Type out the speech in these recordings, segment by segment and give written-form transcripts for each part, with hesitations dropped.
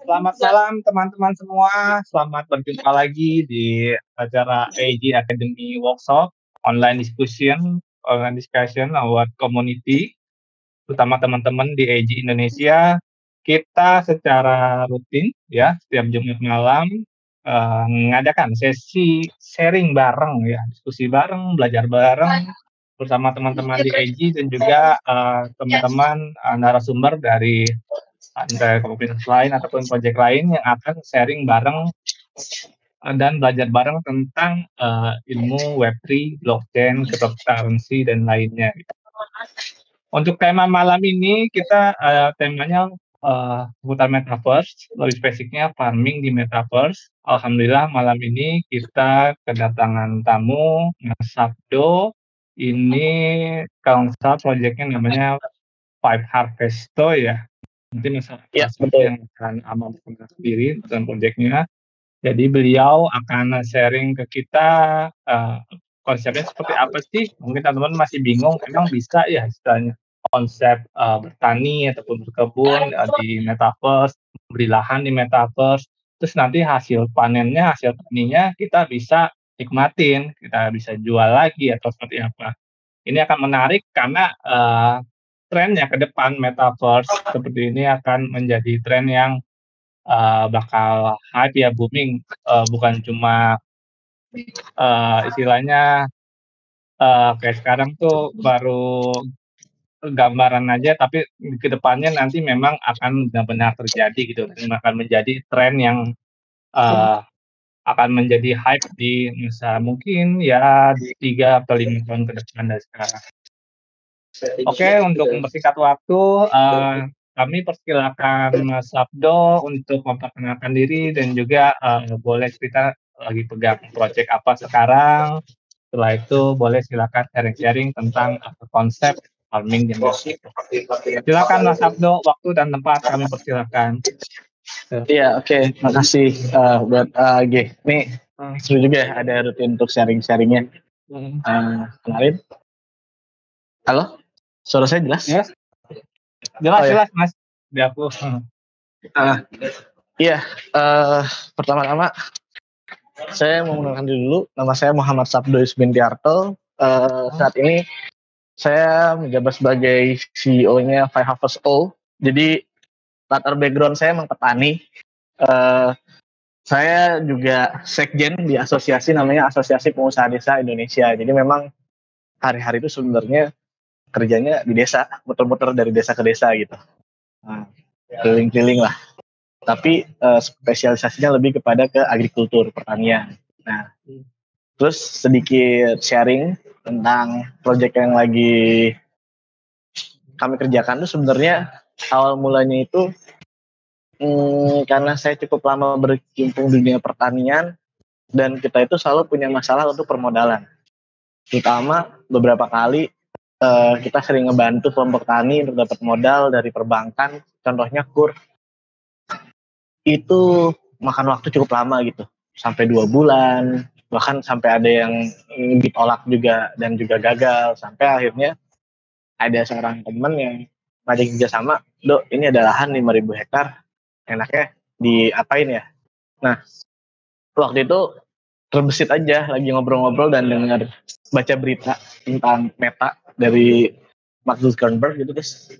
Selamat malam teman-teman semua. Selamat berjumpa lagi di acara AG Academy Workshop online discussion about community, terutama teman-teman di AG Indonesia. Kita secara rutin ya setiap Jumat malam mengadakan sesi sharing bareng ya, diskusi bareng, belajar bareng bersama teman-teman di AG dan juga teman-teman narasumber dari komunitas lain ataupun proyek lain yang akan sharing bareng dan belajar bareng tentang ilmu Web3, blockchain, cryptocurrency, dan lainnya. Untuk tema malam ini kita temanya seputar Metaverse, lebih spesifiknya farming di Metaverse. Alhamdulillah malam ini kita kedatangan tamu Mas Sabdo. Ini kalau nggak salah proyeknya namanya Five Harvesto ya. Nanti Mas Sabdo yang akan memperkenalkan sendiri tentang proyeknya. Jadi beliau akan sharing ke kita konsepnya seperti apa sih? Mungkin teman-teman masih bingung, emang bisa ya istilahnya konsep bertani ataupun berkebun di Metaverse, beri lahan di Metaverse, terus nanti hasil panennya, hasil taninya kita bisa nikmatin, kita bisa jual lagi atau seperti apa. Ini akan menarik karena trennya ke depan Metaverse seperti ini akan menjadi tren yang bakal hype ya, booming, bukan cuma istilahnya kayak sekarang tuh baru gambaran aja, tapi ke depannya nanti memang akan benar-benar terjadi gitu, akan menjadi tren yang akan menjadi hype di masa mungkin ya 3 atau 5 tahun ke depan dari sekarang. Oke, untuk mempersingkat waktu, kami persilakan Mas Sabdo untuk memperkenalkan diri dan juga boleh cerita lagi pegang proyek apa sekarang. Setelah itu boleh silakan sharing-sharing tentang konsep farming di Indonesia. Silakan Mas Sabdo, waktu dan tempat kami persilakan. Iya, oke. Makasih buat G. Ini seru juga ya ada rutin untuk sharing-sharingnya. Kenalin. Halo? Suara saya jelas? Yes. Jelas, Mas. Di aku. Iya, pertama-tama saya mau mengenalkan diri dulu. Nama saya Muhammad Sabdo Isbintiarto. Saat ini saya menjabat sebagai CEO-nya Five Harvesto. Jadi latar background saya memang petani. Saya juga sekjen di asosiasi namanya Asosiasi Pengusaha Desa Indonesia. Jadi memang hari-hari itu sebenarnya kerjanya di desa, muter-muter dari desa ke desa gitu. Keliling-keliling lah. Tapi spesialisasinya lebih kepada ke agrikultur, pertanian. Nah, terus sedikit sharing tentang proyek yang lagi kami kerjakan itu sebenarnya awal mulanya itu karena saya cukup lama berkecimpung di dunia pertanian dan kita itu selalu punya masalah untuk permodalan. Terutama beberapa kali kita sering ngebantu kelompok tani untuk dapat modal dari perbankan, contohnya KUR. Itu makan waktu cukup lama gitu, sampai 2 bulan, bahkan sampai ada yang ditolak juga dan juga gagal, sampai akhirnya ada seorang teman yang ngajak kerjasama, Dok, ini ada lahan 5.000 hektar, enaknya diapain ya? Nah, waktu itu terbesit aja lagi ngobrol-ngobrol dan dengar baca berita tentang Meta dari Mark Zuckerberg gitu, terus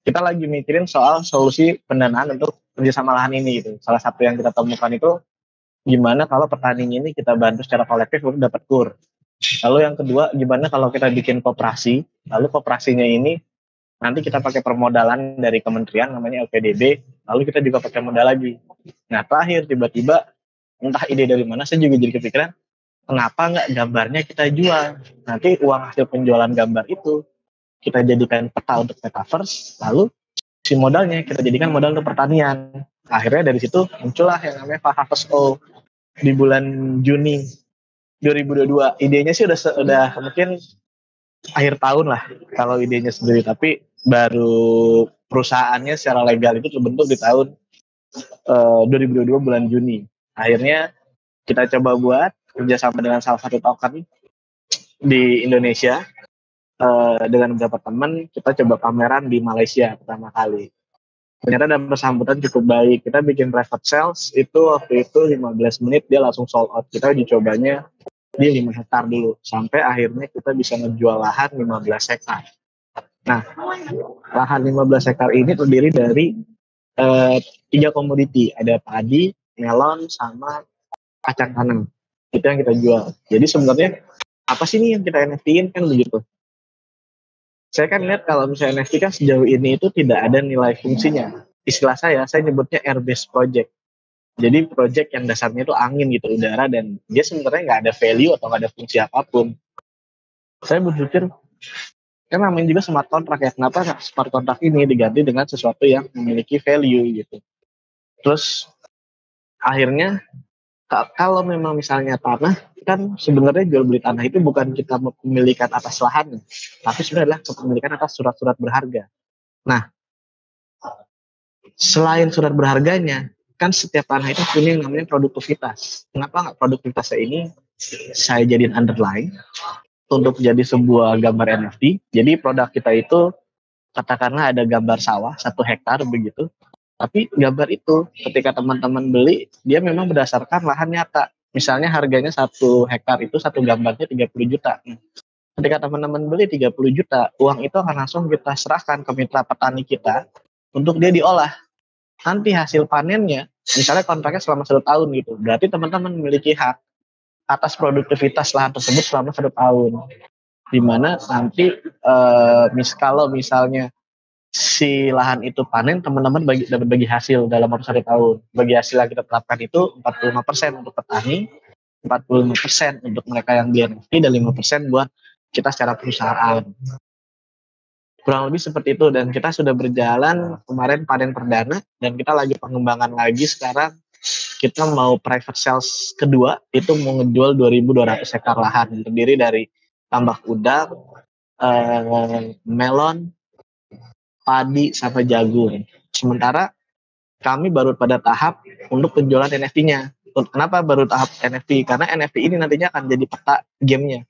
kita lagi mikirin soal solusi pendanaan untuk kerjasama lahan ini gitu. Salah satu yang kita temukan itu gimana kalau petaninya ini kita bantu secara kolektif untuk dapat KUR. Lalu yang kedua, gimana kalau kita bikin koperasi, lalu koperasinya ini nanti kita pakai permodalan dari kementerian namanya LPDB, lalu kita juga pakai modal lagi. Nah, terakhir tiba-tiba entah ide dari mana, saya juga jadi kepikiran, kenapa nggak gambarnya kita jual? Nanti uang hasil penjualan gambar itu kita jadikan peta untuk Metaverse, lalu si modalnya kita jadikan modal untuk pertanian. Akhirnya dari situ muncullah yang namanya Five Harvesto di bulan Juni 2022. Idenya sih udah mungkin akhir tahun lah kalau idenya sendiri, tapi baru perusahaannya secara legal itu terbentuk di tahun 2022 bulan Juni. Akhirnya kita coba buat kerjasama dengan salah satu token di Indonesia, dengan beberapa teman kita coba pameran di Malaysia pertama kali. Ternyata dapat sambutan cukup baik. Kita bikin private sales itu waktu itu 15 menit dia langsung sold out. Kita uji cobanya di 5 hektar dulu. Sampai akhirnya kita bisa ngejual lahan 15 hektar. Nah, lahan 15 hektar ini terdiri dari 3 komoditi. Ada padi, melon, sama kacang tanam. Itu yang kita jual. Jadi sebenarnya apa sih nih yang kita NFT-in kan begitu. Saya kan lihat kalau misalnya NFT kan sejauh ini itu tidak ada nilai fungsinya. Istilah saya nyebutnya air-based project. Jadi project yang dasarnya itu angin gitu, udara, dan dia sebenarnya nggak ada value atau nggak ada fungsi apapun. Saya berpikir, kan namanya juga smart contract ya, kenapa smart contract ini diganti dengan sesuatu yang memiliki value gitu. Terus akhirnya kalau memang misalnya tanah, kan sebenarnya jual beli tanah itu bukan kita memilikan atas lahan, tapi sebenarnya adalah kepemilikan atas surat-surat berharga. Nah, selain surat berharganya, kan setiap tanah itu punya yang namanya produktivitas. Kenapa nggak produktivitasnya ini saya jadiin underline untuk jadi sebuah gambar NFT. Jadi produk kita itu katakanlah ada gambar sawah 1 hektar begitu. Tapi gambar itu ketika teman-teman beli, dia memang berdasarkan lahan nyata. Misalnya harganya 1 hektar itu satu gambarnya 30 juta. Ketika teman-teman beli 30 juta, uang itu akan langsung kita serahkan ke mitra petani kita untuk dia diolah. Nanti hasil panennya, misalnya kontraknya selama 1 tahun gitu. Berarti teman-teman memiliki hak atas produktivitas lahan tersebut selama 1 tahun. Di mana nanti kalau misalnya si lahan itu panen, teman-teman dapat bagi hasil dalam waktu 1 tahun. Bagi hasil yang kita terapkan itu 45% untuk petani, 45% untuk mereka yang di NFT, dan 5% buat kita secara perusahaan. Kurang lebih seperti itu, dan kita sudah berjalan kemarin panen perdana, dan kita lagi pengembangan lagi sekarang. Kita mau private sales kedua, itu mau ngejual 2.200 hektar lahan, terdiri dari tambak udang, melon, padi, sama jagung. Sementara kami baru pada tahap untuk penjualan NFT-nya. Kenapa baru tahap NFT? Karena NFT ini nantinya akan jadi peta gamenya.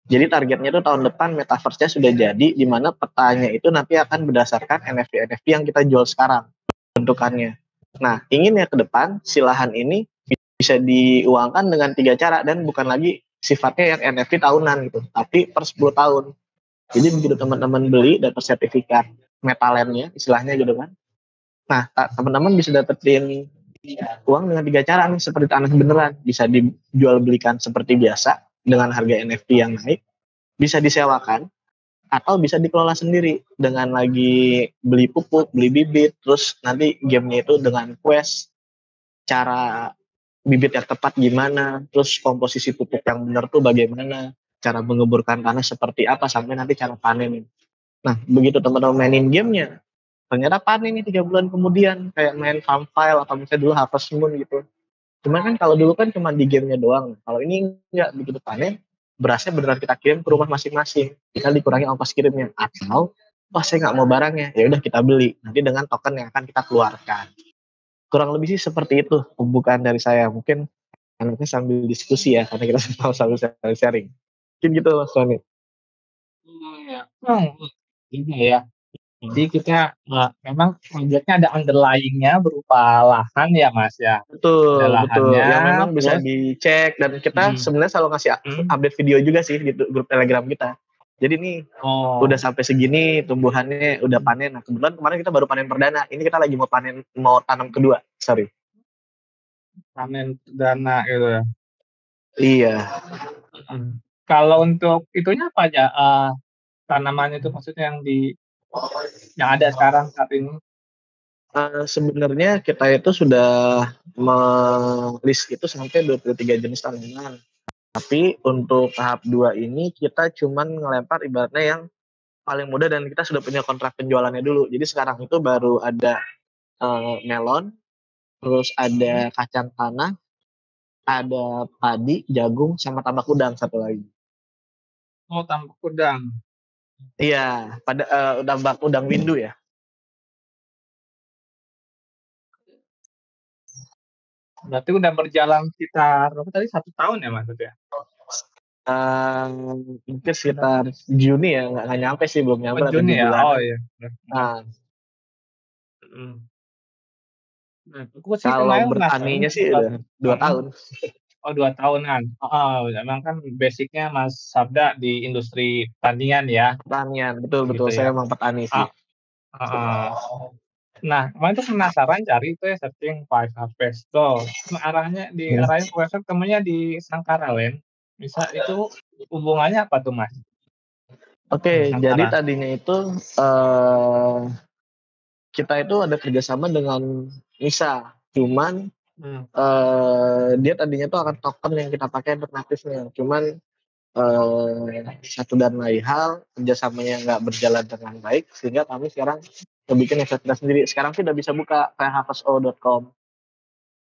Jadi targetnya itu tahun depan metaverse-nya sudah jadi, di mana petanya itu nanti akan berdasarkan NFT-NFT yang kita jual sekarang bentukannya. Nah, inginnya ke depan si lahan ini bisa diuangkan dengan 3 cara, dan bukan lagi sifatnya yang NFT tahunan gitu, tapi per 10 tahun. Jadi begitu teman-teman beli dapat sertifikat metalennya istilahnya gitu kan. Nah, teman-teman bisa dapetin uang dengan 3 cara nih, seperti tanah beneran. Bisa dijual belikan seperti biasa dengan harga NFT yang naik, bisa disewakan, atau bisa dikelola sendiri dengan lagi beli pupuk, beli bibit, terus nanti gamenya itu dengan quest, cara bibit yang tepat gimana, terus komposisi pupuk yang benar tuh bagaimana, cara mengeburkan tanah seperti apa, sampai nanti cara panen. Nah, begitu teman-teman mainin gamenya, ternyata panen nih 3 bulan kemudian, kayak main farm file atau misalnya dulu Harvest Moon gitu. Cuman kan kalau dulu kan cuma di gamenya doang. Kalau ini enggak, begitu panen, berasnya beneran kita kirim ke rumah masing-masing. Kita dikurangi ongkos kirimnya. Atau, wah saya nggak mau barangnya, ya udah kita beli. Nanti dengan token yang akan kita keluarkan. Kurang lebih sih seperti itu pembukaan dari saya. Mungkin anaknya sambil diskusi ya, karena kita sambil sharing. Mungkin gitu Mas Roni. Ya. Ini ya. Jadi kita memang proyeknya ada underlying-nya berupa lahan ya Mas ya. Ada Betul, betul. lahannya, Yang memang bisa terus dicek, dan kita sebenarnya selalu ngasih update video juga sih di grup Telegram kita. Jadi nih udah sampai segini tumbuhannya, udah panen. Nah, kebetulan kemarin kita baru panen perdana. Ini kita lagi mau tanam kedua. Sorry. panen perdana gitu ya. Iya. Kalau untuk itunya apa aja tanamannya itu, maksudnya yang ada sekarang saat ini? Sebenarnya kita itu sudah list itu sampai 23 jenis tanaman. Tapi untuk tahap 2 ini kita cuman ngelempar ibaratnya yang paling mudah, dan kita sudah punya kontrak penjualannya dulu. Jadi sekarang itu baru ada melon, terus ada kacang tanah, ada padi, jagung, sama tambak udang satu lagi. Oh, tambak udang. Iya, pada tambak udang windu ya. Berarti udah berjalan sekitar berapa tadi, 1 tahun ya maksudnya? Mungkin sekitar Juni ya, nggak nyampe sih, belum nyampe atau Juni 7 ya? bulanan. Oh iya. Nah, Mhm. Nah, aku sih Kalau kemarin penasaran bertaninya sih udah 2 heeh. tahun. Oh 2 tahunan? Heeh, emang kan basic-nya Mas Sabda di industri pertanian ya, Pertanian, betul betul, gitu saya ya? emang petani sih. A heeh. Nah, kemarin tuh penasaran cari itu ya searching Five Harvest Gold, Hmm. diarahin ke website temunya di Sangkaraland. Itu hubungannya apa tuh, Mas, dengan Oke, jadi Sangkara? tadinya itu, eee, kita itu ada kerjasama dengan MISA, cuman, Mmm. dia tadinya tuh akan token yang kita pakai untuk natifnya, cuman, satu dan lain hal, kerjasamanya nggak berjalan dengan baik, sehingga kami sekarang bikin website kita sendiri. Sekarang sih udah bisa buka fiveharvesto.com.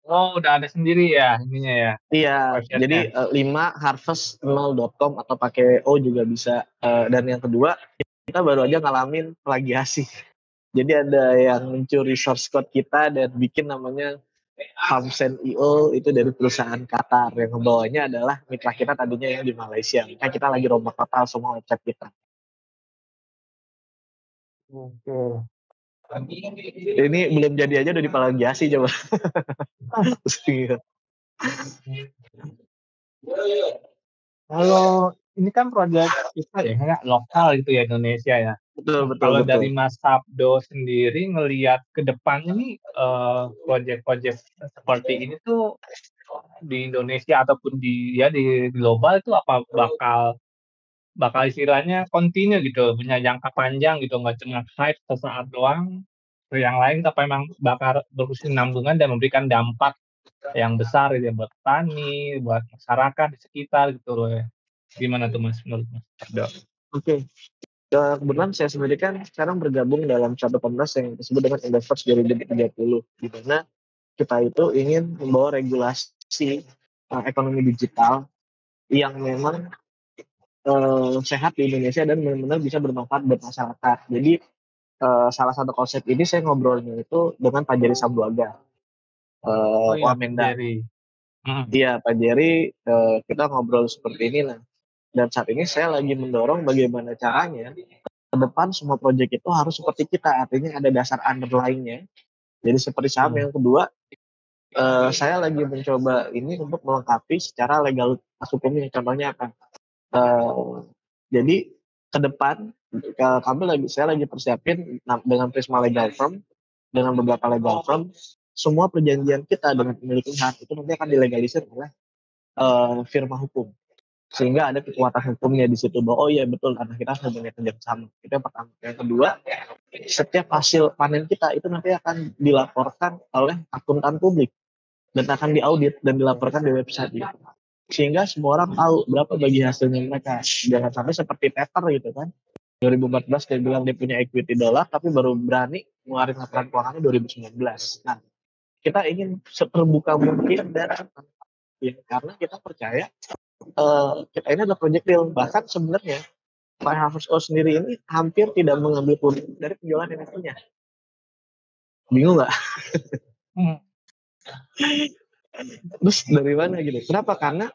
Oh, udah ada sendiri ya ininya ya, Iya, website-nya? jadi 5harvest0.com atau pakai O juga bisa. Dan yang kedua, kita baru aja ngalamin plagiasi. Jadi ada yang mencuri source code kita dan bikin namanya Hamsen.io itu dari perusahaan Qatar yang ngebawanya adalah mitra kita tadinya yang di Malaysia. Makanya kita lagi rombak total semua website kita. Oke. Ini belum jadi aja udah diplagiasi coba. Iya. Kalau ini kan proyek kita ya, kayak lokal gitu ya, Indonesia ya. Betul Nah, betul kalau betul. dari Mas Sabdo sendiri ngelihat ke depannya nih, projek-projek seperti ini tuh di Indonesia ataupun di global itu apa bakal bakal istilahnya continue gitu, punya jangka panjang gitu, nggak cuma hype sesaat doang, ke yang lain tapi memang bakal berkesinambungan dan memberikan dampak yang besar gitu ya, buat petani, buat masyarakat di sekitar gitu loh ya. Gimana tuh Mas, menurut Mas Sabdo? Oke. Kebetulan saya sendiri kan sekarang bergabung dalam satu komunitas yang disebut dengan Investors 2030, di mana kita itu ingin membawa regulasi ekonomi digital yang memang sehat di Indonesia dan benar-benar bisa bermanfaat buat masyarakat. Jadi salah satu konsep ini saya ngobrolnya itu dengan Pak Jerry Sambuaga, Oh iya, Pak Wamenda. Jerry. Mhm. Iya, Pak Jerry, kita ngobrol seperti ini. Nah, dan saat ini saya lagi mendorong bagaimana caranya ke depan semua proyek itu harus seperti kita, artinya ada dasar underlying-nya. Jadi seperti saham. Mhm. Yang kedua, saya lagi mencoba ini untuk melengkapi secara legal hukumnya. Contohnya apa? Eh, jadi ke depan saya lagi persiapin dengan Prisma Legal Firm, dengan beberapa legal firm, semua perjanjian kita dengan pemilik hak itu nanti akan dilegalisir oleh firma hukum, sehingga ada kekuatan hukumnya di situ bahwa oh iya betul karena kita harus mempunyai kerja sama. Itu yang pertama. Yang kedua, setiap hasil panen kita itu nanti akan dilaporkan oleh akuntan publik dan akan diaudit dan dilaporkan di website gitu. Sehingga semua orang tahu berapa bagi hasilnya mereka. Jangan sampai seperti Tether gitu kan. 2014 dia bilang dia punya equity dollar tapi baru berani ngeluarin laporan keuangannya 2019. Nah, kita ingin seterbuka mungkin dan karena kita percaya kita ini adalah project real. Bahkan sebenarnya Pak Harvest O sendiri ini hampir tidak mengambil keuntungan dari penjualan NFT-nya. Bingung nggak? Mhm. Terus dari mana gitu? Kenapa? Karena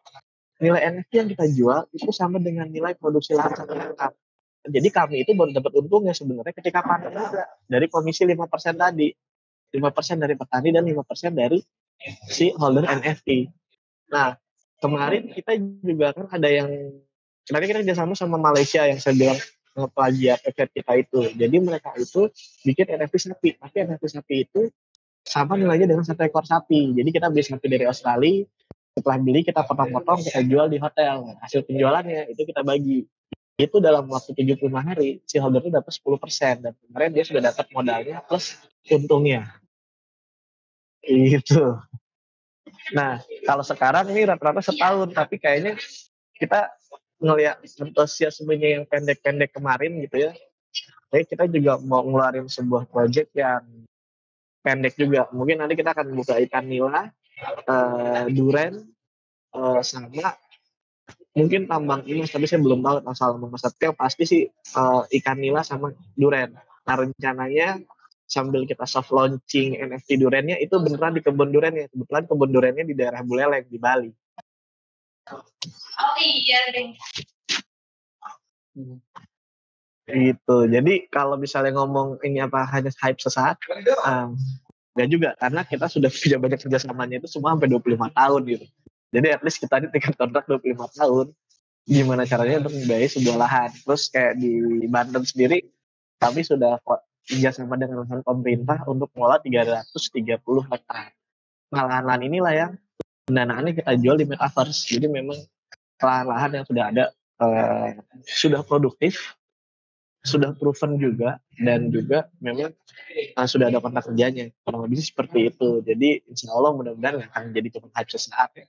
nilai NFT yang kita jual itu sama dengan nilai produksi lahan satu hektar. Jadi kami itu baru dapat untungnya sebenarnya ketika panen juga dari komisi 5% tadi. 5% dari petani dan 5% dari si holder NFT. Nah, kemarin kita juga kan ada yang nanti kita kerjasama sama Malaysia yang saya bilang ngeplagiat website kita itu. Jadi mereka itu bikin NFT sapi, tapi NFT sapi itu sama nilainya dengan satu ekor sapi. Jadi kita beli sapi dari Australia, setelah beli kita potong-potong, kita jual di hotel. Hasil penjualannya itu kita bagi. Itu dalam waktu 75 hari, si holder itu dapat 10%. Dan kemarin dia sudah dapat modalnya plus untungnya. Gitu. Nah, kalau sekarang ini rata-rata setahun, tapi kayaknya kita ngelihat antusiasmenya yang pendek-pendek kemarin gitu ya. Jadi kita juga mau ngeluarin sebuah project yang pendek juga. Mungkin nanti kita akan buka ikan nila, duren, sama mungkin tambang emas, tapi saya belum tahu masalah emas. Tapi yang pasti sih ikan nila sama duren. Nah rencananya sambil kita soft launching NFT durennya itu beneran di kebun durennya. Kebetulan kebun durennya di daerah Buleleng di Bali. Oh iya deh. Mhm. Gitu. Jadi kalau misalnya ngomong ini apa hanya hype sesaat, enggak juga karena kita sudah punya banyak kerjasamanya itu semua sampai 25 tahun gitu. Jadi at least kita ini tingkat kontrak 25 tahun. Gimana caranya untuk membiayai sebuah lahan. Terus kayak di Banten sendiri kami sudah kerjasama dengan pemerintah untuk mengelola 330 hektar. Nah, lahan-lahan inilah yang pendanaannya kita jual di metaverse. Jadi memang lahan-lahan yang sudah ada sudah produktif, sudah proven juga, dan juga memang sudah ada kontrak kerjanya. Kurang lebih seperti itu. Jadi insya Allah mudah-mudahan nggak akan jadi cuma hype sesaat ya.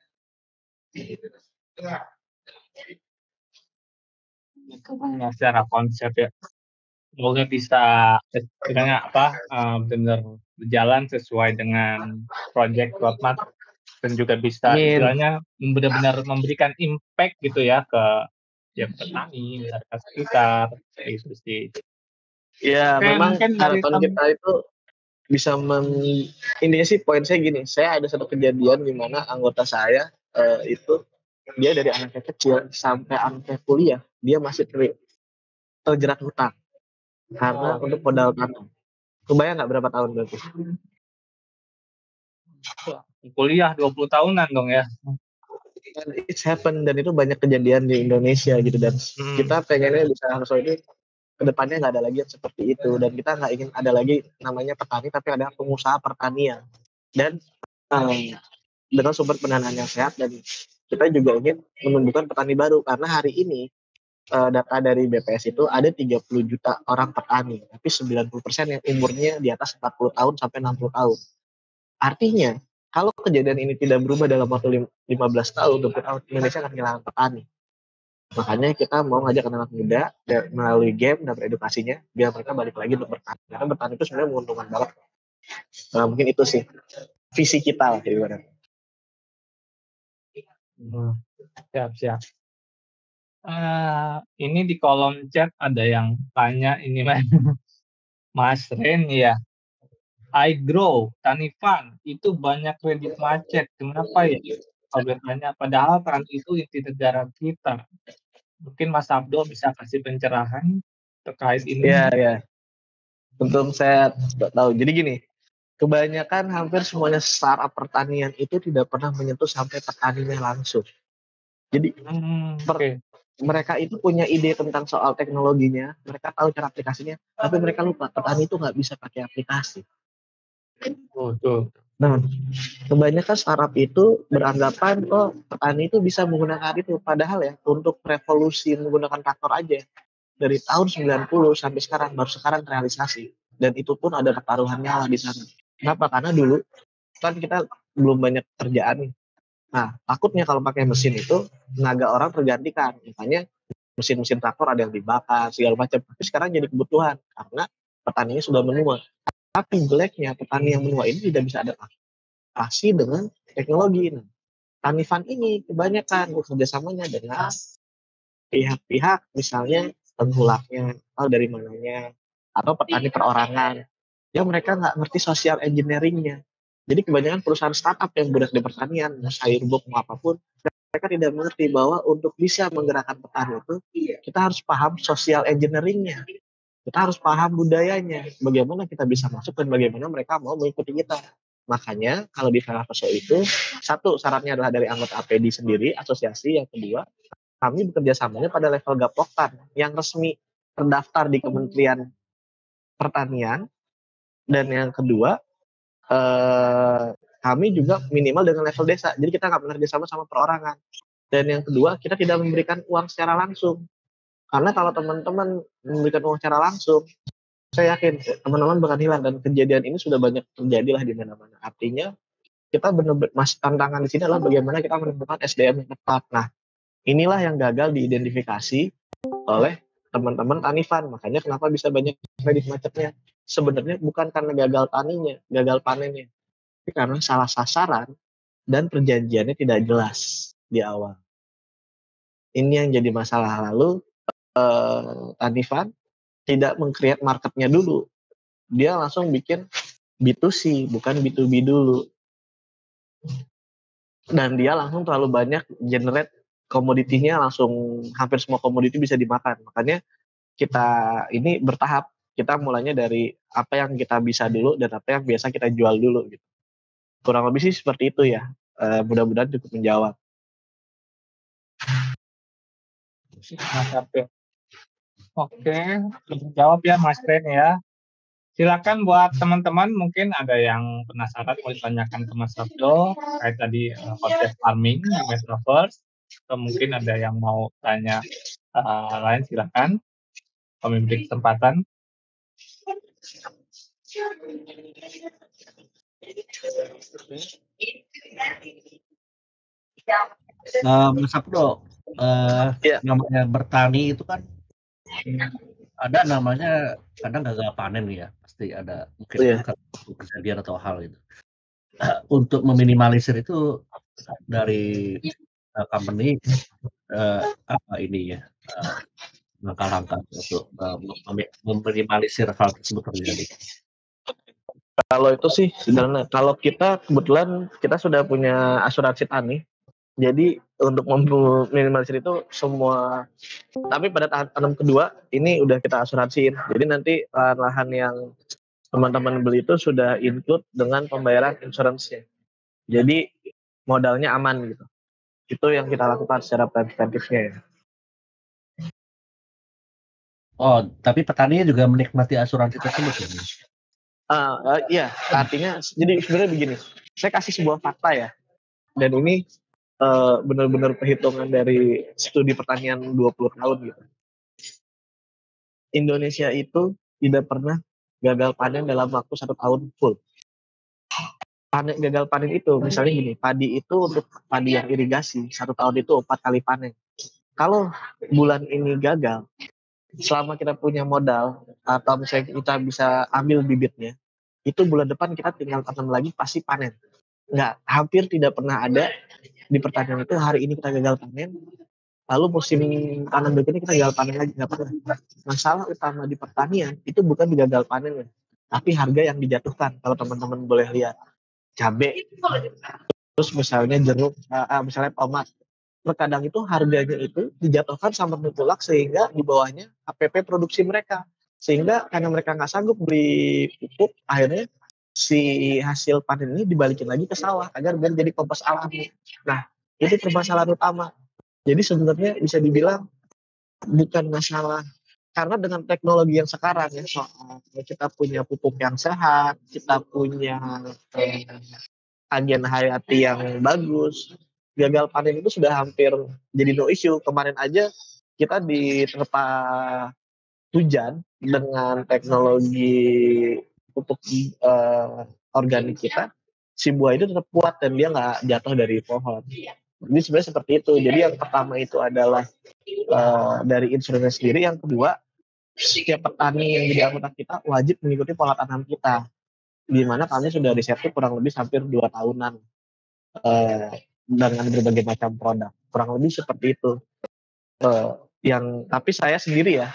Nah, secara konsep ya, semoga bisa istilahnya benar berjalan sesuai dengan project roadmap dan juga bisa Amin. istilahnya benar-benar memberikan impact gitu ya ke petani, masyarakat sekitar, itu sih. Ya, Oke, memang mungkin dari harapan kita itu bisa intinya sih poin saya gini, saya ada satu kejadian di mana anggota saya itu dia dari anaknya kecil sampai anaknya kuliah dia masih terjerat hutang karena untuk modal tanah. Kebayang nggak berapa tahun berarti? kuliah 20 tahunan dong ya. Dan it's happen dan itu banyak kejadian di Indonesia gitu dan kita pengennya bisa langsung ini kedepannya nggak ada lagi yang seperti itu dan kita nggak ingin ada lagi namanya petani tapi ada pengusaha pertanian dan dengan sumber pendanaan yang sehat dan kita juga ingin menumbuhkan petani baru karena hari ini data dari BPS itu ada 30 juta orang petani tapi 90% yang umurnya di atas 40 tahun sampai 60 tahun. Artinya kalau kejadian ini tidak berubah dalam waktu 15 tahun, 20 tahun, Indonesia akan kehilangan petani. Makanya kita mau ngajak anak-anak muda melalui game dan edukasinya biar mereka balik lagi untuk bertani. Karena bertani itu sebenarnya menguntungkan banget. Nah, mungkin itu sih visi kita lah ibaratnya. Siap. Ini di kolom chat ada yang tanya ini Mas Ren ya. iGrow, Tani Fund, itu banyak kredit macet. Kenapa ya? Kalau bertanya, padahal kan itu inti negara kita. Mungkin Mas Abdul bisa kasih pencerahan terkait ini. Iya. Untuk saya tahu. Jadi gini, kebanyakan hampir semuanya startup pertanian itu tidak pernah menyentuh sampai petaninya langsung. Jadi mereka itu punya ide tentang soal teknologinya, mereka tahu cara aplikasinya, tapi mereka lupa petani itu nggak bisa pakai aplikasi. Nah, kebanyakan startup itu beranggapan petani itu bisa menggunakan itu, padahal ya untuk revolusi menggunakan traktor aja dari tahun 90 sampai sekarang baru sekarang realisasi dan itu pun ada pertaruhan nyawa di sana. Kenapa? Karena dulu kan kita belum banyak kerjaan nih. Nah, takutnya kalau pakai mesin itu tenaga orang tergantikan. Makanya mesin-mesin traktor ada yang dibakar segala macam. Tapi sekarang jadi kebutuhan karena petaninya sudah menua. Tapi jeleknya petani yang menua ini tidak bisa adaptasi dengan teknologi. Nah, Tani Fund ini kebanyakan kerjasamanya dengan pihak-pihak misalnya tengkulaknya atau dari mananya atau petani perorangan yang mereka nggak ngerti social engineeringnya. Jadi kebanyakan perusahaan startup yang bergerak di pertanian, mau sayurbuk mau apapun, mereka tidak mengerti bahwa untuk bisa menggerakkan petani itu kita harus paham social engineeringnya. Kita harus paham budayanya, bagaimana kita bisa masuk dan bagaimana mereka mau mengikuti kita. Makanya kalau di Metaverse itu, satu syaratnya adalah dari anggota APD sendiri, asosiasi. Yang kedua, kami bekerja samanya pada level Gapoktan yang resmi terdaftar di Kementerian Pertanian. Dan yang kedua, kami juga minimal dengan level desa. Jadi kita nggak bekerja sama perorangan. Dan yang kedua, kita tidak memberikan uang secara langsung. Karena kalau teman-teman memberikan uang secara langsung, saya yakin teman-teman bakal hilang dan kejadian ini sudah banyak terjadi lah di mana-mana. Artinya kita benar-benar tantangan di sini adalah bagaimana kita menemukan SDM yang tepat. Nah, inilah yang gagal diidentifikasi oleh teman-teman Tani Fund. Makanya kenapa bisa banyak kredit macetnya. Sebenarnya bukan karena gagal taninya, gagal panennya, tapi karena salah sasaran dan perjanjiannya tidak jelas di awal. Ini yang jadi masalah. Lalu Tani Fund tidak meng-create marketnya dulu. Dia langsung bikin B2C, bukan B2B dulu. Dan dia langsung terlalu banyak generate komoditinya, langsung hampir semua komoditi bisa dimakan. Makanya kita ini bertahap. Kita mulainya dari apa yang kita bisa dulu dan apa yang biasa kita jual dulu gitu. Kurang lebih sih seperti itu ya. Mudah-mudahan cukup menjawab. Mas April. Oke, jawab ya Mas Ren ya. Silakan buat teman-teman mungkin ada yang penasaran mau ditanyakan ke Mas Abdul kayak tadi konsep farming di Metaverse atau mungkin ada yang mau tanya lain silakan kami beri kesempatan. Mas Abdo, Ya. namanya bertani itu kan ada namanya kadang gagal panen ya, pasti ada mungkin Iya. kejadian atau hal gitu. Untuk meminimalisir itu dari company apa ini ya langkah-langkah untuk meminimalisir hal tersebut terjadi. Kalau itu sih sederhana. Kalau kita kebetulan kita sudah punya asuransi tani. Jadi untuk meminimalisir itu semua, tapi pada tahap tanam kedua ini udah kita asuransiin. Jadi nanti lahan-lahan yang teman-teman beli itu sudah include dengan pembayaran insuransinya. Jadi modalnya aman gitu. Itu yang kita lakukan secara preventifnya ya. Oh, tapi petaninya juga menikmati asuransi tersebut ya? Iya, artinya jadi sebenarnya begini. Saya kasih sebuah fakta ya. Dan ini benar-benar perhitungan dari studi pertanian 20 tahun gitu. Indonesia itu tidak pernah gagal panen dalam waktu 1 tahun full. Gagal panen itu misalnya gini, padi itu untuk padi yang irigasi 1 tahun itu 4 kali panen. Kalau bulan ini gagal, selama kita punya modal atau misalnya kita bisa ambil bibitnya, itu bulan depan kita tinggal tanam lagi pasti panen. Hampir tidak pernah ada di pertanian itu hari ini kita gagal panen, lalu musim tanam berikutnya kita gagal panen lagi, nggak pernah. Masalah utama di pertanian itu bukan di gagal panen, tapi harga yang dijatuhkan. Kalau teman-teman boleh lihat, cabai, terus misalnya jeruk, misalnya tomat, terkadang itu harganya itu dijatuhkan sama tengkulak sehingga di bawahnya HPP produksi mereka, sehingga karena mereka nggak sanggup beli pupuk, akhirnya si hasil panen ini dibalikin lagi ke sawah agar biar jadi kompos alami. Nah, itu permasalahan utama. Jadi sebenarnya bisa dibilang bukan masalah, karena dengan teknologi yang sekarang ya, soal kita punya pupuk yang sehat, kita punya agen hayati yang bagus, gagal panen itu sudah hampir jadi no issue. Kemarin aja kita diterpa hujan dengan teknologi pupuk organik kita, si buah itu tetap kuat dan dia nggak jatuh dari pohon. Jadi sebenarnya seperti itu. Jadi yang pertama itu adalah dari instrumen sendiri. Yang kedua, setiap petani yang jadi anggota kita wajib mengikuti pola tanam kita, di mana kami sudah riset kurang lebih hampir 2 tahunan dengan berbagai macam produk. Kurang lebih seperti itu. Tapi saya sendiri ya,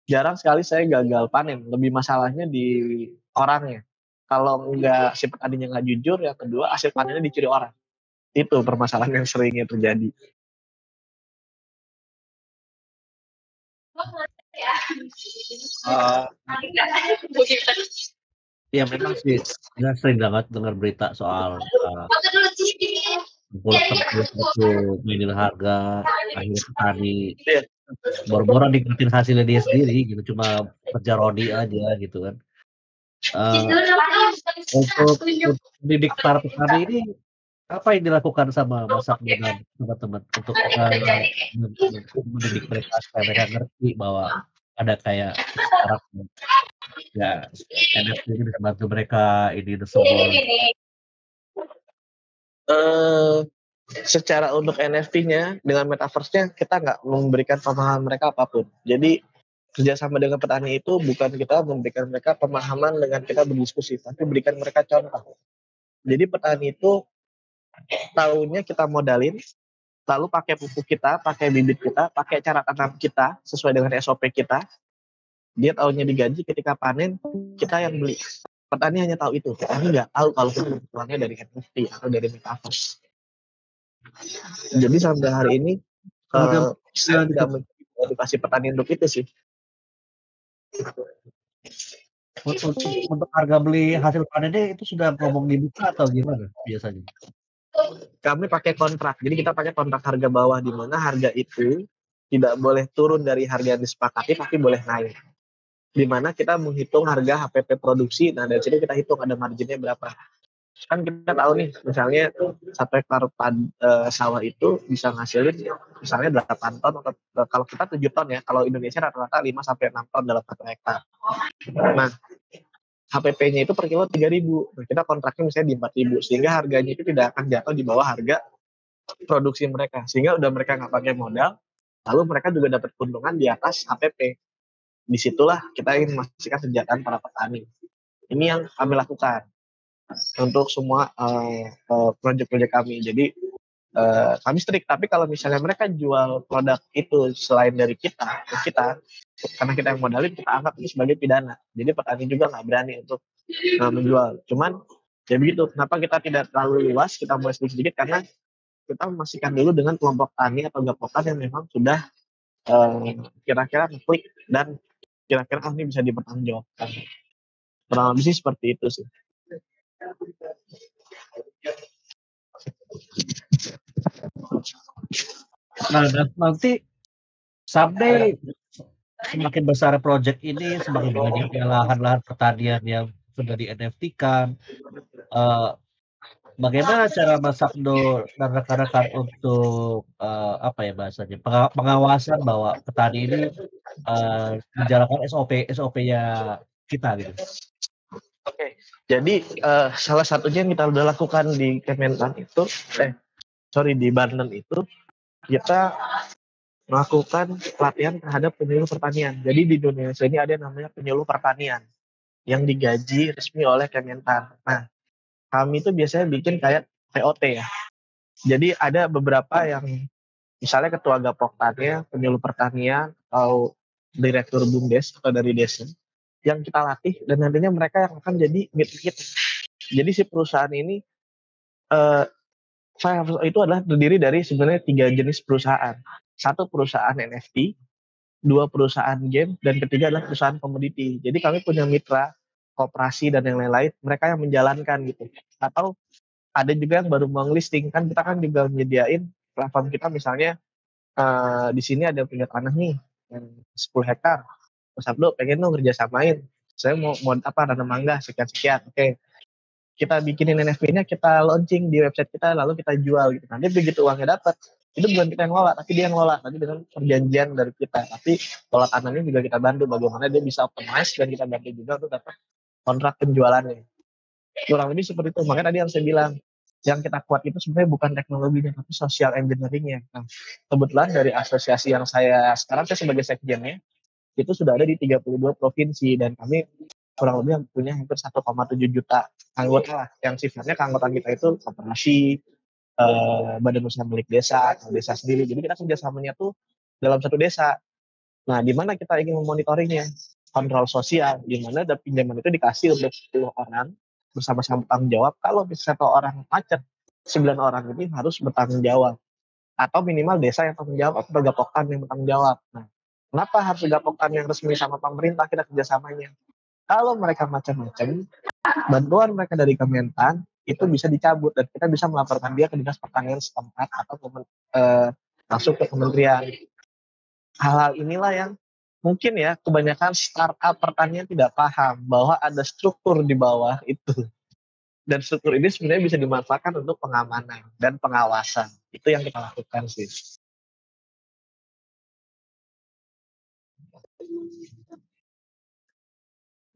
jarang sekali saya gagal panen. Lebih masalahnya di orangnya. Kalau nggak si petaninya nggak jujur, yang kedua hasil panennya dicuri orang. Itu permasalahan yang seringnya terjadi. Ya memang sih, saya sering banget dengar berita soal bulog itu mainin harga, akhirnya petani boro-boro nikmatin hasilnya dia sendiri gitu, cuma kerja rodi aja gitu kan. Untuk mendidik para petani ini apa yang dilakukan sama Mas Abdu dan teman-teman untuk mendidik mereka supaya mereka ngerti bahwa ada kayak sekarang ya NFT ini bisa bantu mereka ini semua. Secara untuk NFT-nya dengan metaverse-nya kita nggak memberikan pemahaman mereka apapun. Jadi kerjasama dengan petani itu bukan kita memberikan mereka pemahaman dengan kita berdiskusi, tapi berikan mereka contoh. Jadi petani itu tahunya kita modalin, lalu pakai pupuk kita, pakai bibit kita, pakai cara tanam kita sesuai dengan SOP kita. Dia tahunya digaji, ketika panen kita yang beli. Petani hanya tahu itu, petani nggak tahu kalau uangnya dari NFT atau dari metaverse. Jadi sampai hari ini saya tidak mengedukasi petani untuk itu sih. Untuk harga beli hasil panennya itu sudah ngomong dibuka atau gimana biasanya? Kami pakai kontrak, jadi kita pakai kontrak harga bawah di mana harga itu tidak boleh turun dari harga yang disepakati tapi boleh naik. Di mana kita menghitung harga HPP produksi, nah dari situ kita hitung ada marginnya berapa. Kan kita tahu nih, misalnya satu hektar sawah itu bisa ngasilin misalnya 8 ton atau kalau kita 7 ton ya, kalau Indonesia rata-rata 5 sampai 6 ton dalam satu hektar. Nah, HPP-nya itu per kilo 3.000. Nah, kita kontraknya misalnya di 4.000 sehingga harganya itu tidak akan jatuh di bawah harga produksi mereka. Sehingga udah mereka nggak pakai modal, lalu mereka juga dapat keuntungan di atas HPP. Disitulah kita ingin memastikan kesejahteraan para petani. Ini yang kami lakukan untuk semua proyek-proyek kami. Jadi kami strict. Tapi kalau misalnya mereka jual produk itu selain dari kita, ke kita, karena kita yang modalin, kita anggap itu sebagai pidana. Jadi petani juga nggak berani untuk menjual. Cuman ya begitu. Kenapa kita tidak terlalu luas? Kita mulai sedikit-sedikit karena kita memastikan dulu dengan kelompok tani atau gapokan yang memang sudah kira-kira klik dan kira-kira ini bisa dipertanggungjawabkan. Kurang lebih sih seperti itu sih. Nah, dan nanti someday semakin besar proyek ini, semakin banyaknya lahan-lahan pertanian yang sudah di NFT-kan. Bagaimana cara Mas Sabdo dan rekan-rekan untuk apa ya bahasanya pengawasan bahwa petani ini menjalankan SOP-nya kita gitu? Oke, jadi salah satunya yang kita udah lakukan di Kementan itu, di Banten itu, kita melakukan pelatihan terhadap penyuluh pertanian. Jadi di Indonesia ini ada yang namanya penyuluh pertanian yang digaji resmi oleh Kementan. Nah, kami itu biasanya bikin kayak POT ya. Jadi ada beberapa yang misalnya ketua gapoktannya, penyuluh pertanian, atau direktur BUMDes atau dari desa yang kita latih dan nantinya mereka yang akan jadi mitra kita. Jadi si perusahaan ini itu adalah terdiri dari sebenarnya 3 jenis perusahaan. Satu perusahaan NFT, 2 perusahaan game, dan ketiga adalah perusahaan komoditi. Jadi kami punya mitra, koperasi dan yang lain-lain, mereka yang menjalankan gitu. Atau ada juga yang baru mau listing, kan kita kan juga menyediain platform kita misalnya di sini ada punya tanah nih yang 10 hektar. Mas Abdo pengen dong kerjasamain. Saya mau nanam mangga sekian-sekian. Oke, kita bikinin NFT-nya, kita launching di website kita, lalu kita jual gitu. Nanti begitu uangnya dapat, itu bukan kita yang ngelola, tapi dia yang ngelola. Nanti dengan perjanjian dari kita. Tapi pola tanamnya juga kita bantu bagaimana dia bisa optimize dan kita bantu juga untuk dapat kontrak penjualannya. Kurang lebih seperti itu. Makanya tadi yang saya bilang, yang kita kuat itu sebenarnya bukan teknologinya, tapi social engineering-nya. Nah, kebetulan dari asosiasi yang sekarang saya sebagai sekjennya, itu sudah ada di 32 provinsi dan kami kurang lebih punya hampir 1,7 juta anggota lah, yang sifatnya keanggotaan kita itu koperasi, badan usaha milik desa atau desa sendiri. Jadi kita kerjasamanya tuh dalam satu desa. Nah, di mana kita ingin memonitoringnya, kontrol sosial, di mana pinjaman itu dikasih untuk 10 orang bersama-sama bertanggung jawab. Kalau bisa 1 orang macet, 9 orang ini harus bertanggung jawab. Atau minimal desa yang tanggung jawab atau gapoktan yang bertanggung jawab. Nah, kenapa harus gapoktan yang resmi sama pemerintah kita kerjasamanya? Kalau mereka macam-macam, bantuan mereka dari Kementan itu bisa dicabut dan kita bisa melaporkan dia ke dinas pertanian setempat atau masuk ke kementerian. Hal-hal inilah yang mungkin ya kebanyakan startup pertanian tidak paham bahwa ada struktur di bawah itu. Dan struktur ini sebenarnya bisa dimanfaatkan untuk pengamanan dan pengawasan. Itu yang kita lakukan sih.